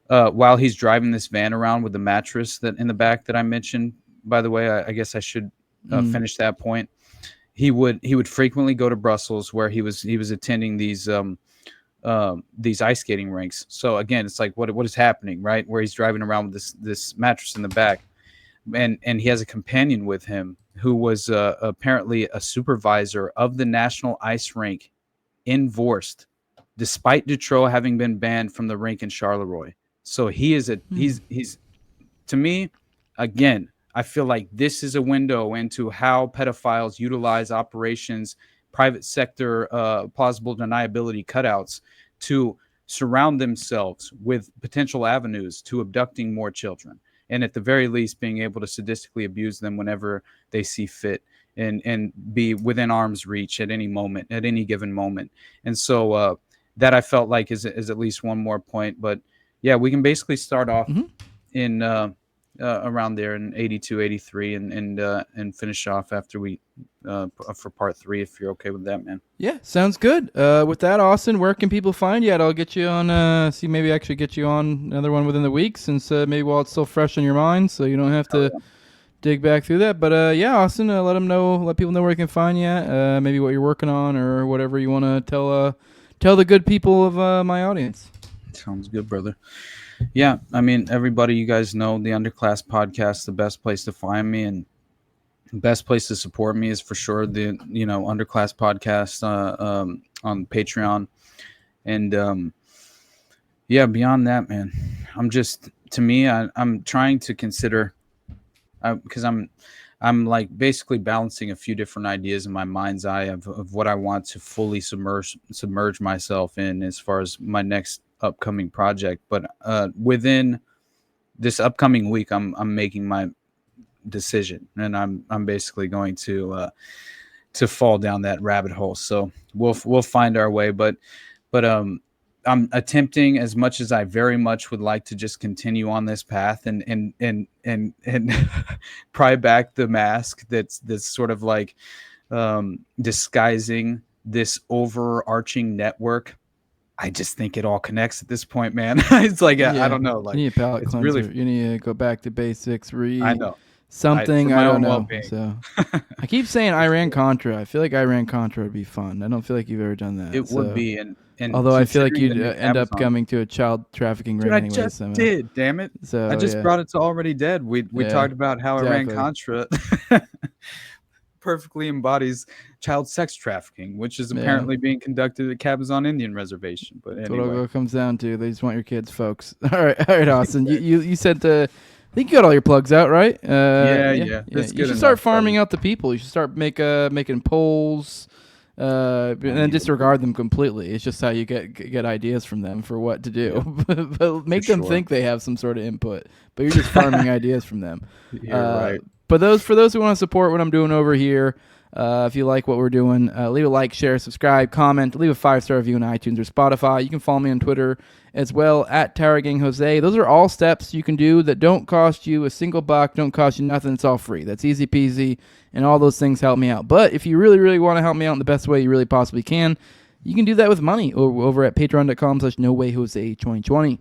Speaker 3: while he's driving this van around with the mattress that in the back that I mentioned, by the way, I guess I should finish that point. He would frequently go to Brussels, where he was attending these ice skating rinks. So again, it's like what is happening, right? Where he's driving around with this mattress in the back, and he has a companion with him who was apparently a supervisor of the national ice rink in Vorst, despite Dutroux having been banned from the rink in Charleroi. So he's to me, again, I feel like this is a window into how pedophiles utilize operations, private sector, plausible deniability cutouts to surround themselves with potential avenues to abducting more children. And at the very least, being able to sadistically abuse them whenever they see fit, and be within arm's reach at any moment, at any given moment. And so that I felt like is at least one more point. But yeah, we can basically start off in around there in 82, 83, and finish off after we for part 3, if you're okay with that, man.
Speaker 1: Yeah, sounds good. With that, Austin, where can people find you at? I'll get you on, see, maybe actually get you on another one within the week, since maybe while it's still fresh in your mind, so you don't have to dig back through that. But yeah, Austin, let people know where they can find you at, maybe what you're working on or whatever you want to tell the good people of my audience.
Speaker 3: Sounds good, brother. Yeah, I mean, everybody, you guys know the Underclass Podcast, the best place to find me, and the best place to support me is for sure the Underclass Podcast on Patreon. And yeah, beyond that, man, I'm trying to consider, because I'm like basically balancing a few different ideas in my mind's eye of what I want to fully submerge myself in as far as my next upcoming project. But within this upcoming week, I'm making my decision, and I'm basically going to fall down that rabbit hole. So we'll find our way. But I'm attempting, as much as I very much would like to just continue on this path and pry back the mask that's sort of like disguising this overarching network. I just think it all connects at this point, man. It's like, I don't know. Like,
Speaker 1: you need a palate cleanser.
Speaker 3: Really,
Speaker 1: you need to go back to basics, read
Speaker 3: I know.
Speaker 1: something. I don't know. So I keep saying Iran-Contra. I feel like Iran-Contra would be fun. I don't feel like you've ever done that.
Speaker 3: It would be. And
Speaker 1: although I feel like you'd end up coming to a child trafficking ring anyway.
Speaker 3: I just did, damn it.
Speaker 1: So
Speaker 3: I just brought it to Already Dead. We talked about how Iran-Contra. perfectly embodies child sex trafficking, which is
Speaker 1: Yeah.
Speaker 3: apparently being conducted at Cabazon Indian Reservation. But
Speaker 1: That's what
Speaker 3: anyway,
Speaker 1: it comes down to. They just want your kids, folks. All right, Austin. You said I think you got all your plugs out, right?
Speaker 3: yeah, that's
Speaker 1: You
Speaker 3: good
Speaker 1: should start
Speaker 3: enough,
Speaker 1: farming
Speaker 3: buddy.
Speaker 1: out the people. You should start making polls, and then disregard them completely. It's just how you get ideas from them for what to do. But make them think they have some sort of input. But you're just farming ideas from them.
Speaker 3: You're right.
Speaker 1: But for those who want to support what I'm doing over here, if you like what we're doing, leave a like, share, subscribe, comment, leave a 5-star review on iTunes or Spotify. You can follow me on Twitter as well at TowerGangJose. Those are all steps you can do that don't cost you a single buck, don't cost you nothing. It's all free. That's easy peasy, and all those things help me out. But if you really, really want to help me out in the best way you really possibly can, you can do that with money over at patreon.com/nowayjose2020.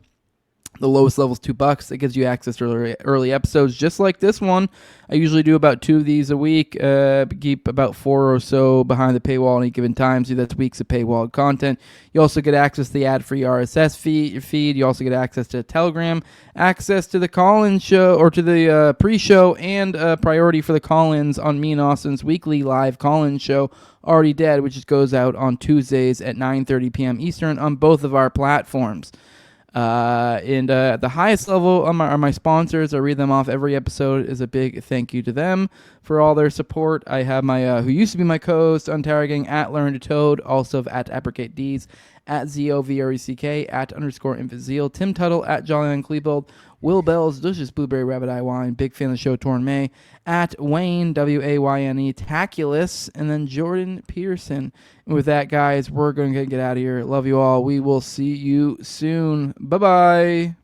Speaker 1: The lowest level is $2. That gives you access to early episodes just like this one. I usually do about 2 of these a week. Keep about 4 or so behind the paywall at any given time. So that's weeks of paywalled content. You also get access to the ad-free RSS feed. You also get access to Telegram, access to the call-in show or to the pre-show, and priority for the call-ins on me and Austin's weekly live call-in show, Already Dead, which just goes out on Tuesdays at 9:30 p.m. Eastern on both of our platforms. And at the highest level are my sponsors. I read them off every episode. Is a big thank you to them for all their support. I have my who used to be my co-host on Tower Gang at Learn to Toad, also at ApplicatD's, at ZOVRECK, at _InfantZeal, Tim Tuttle, at Jolly on Klebold, Will Bell's Delicious Blueberry Rabbit Eye Wine, big fan of the show Torn May, at Wayne, WAYNE, Taculus, and then Jordan Peterson. And with that, guys, we're going to get out of here. Love you all. We will see you soon. Bye-bye.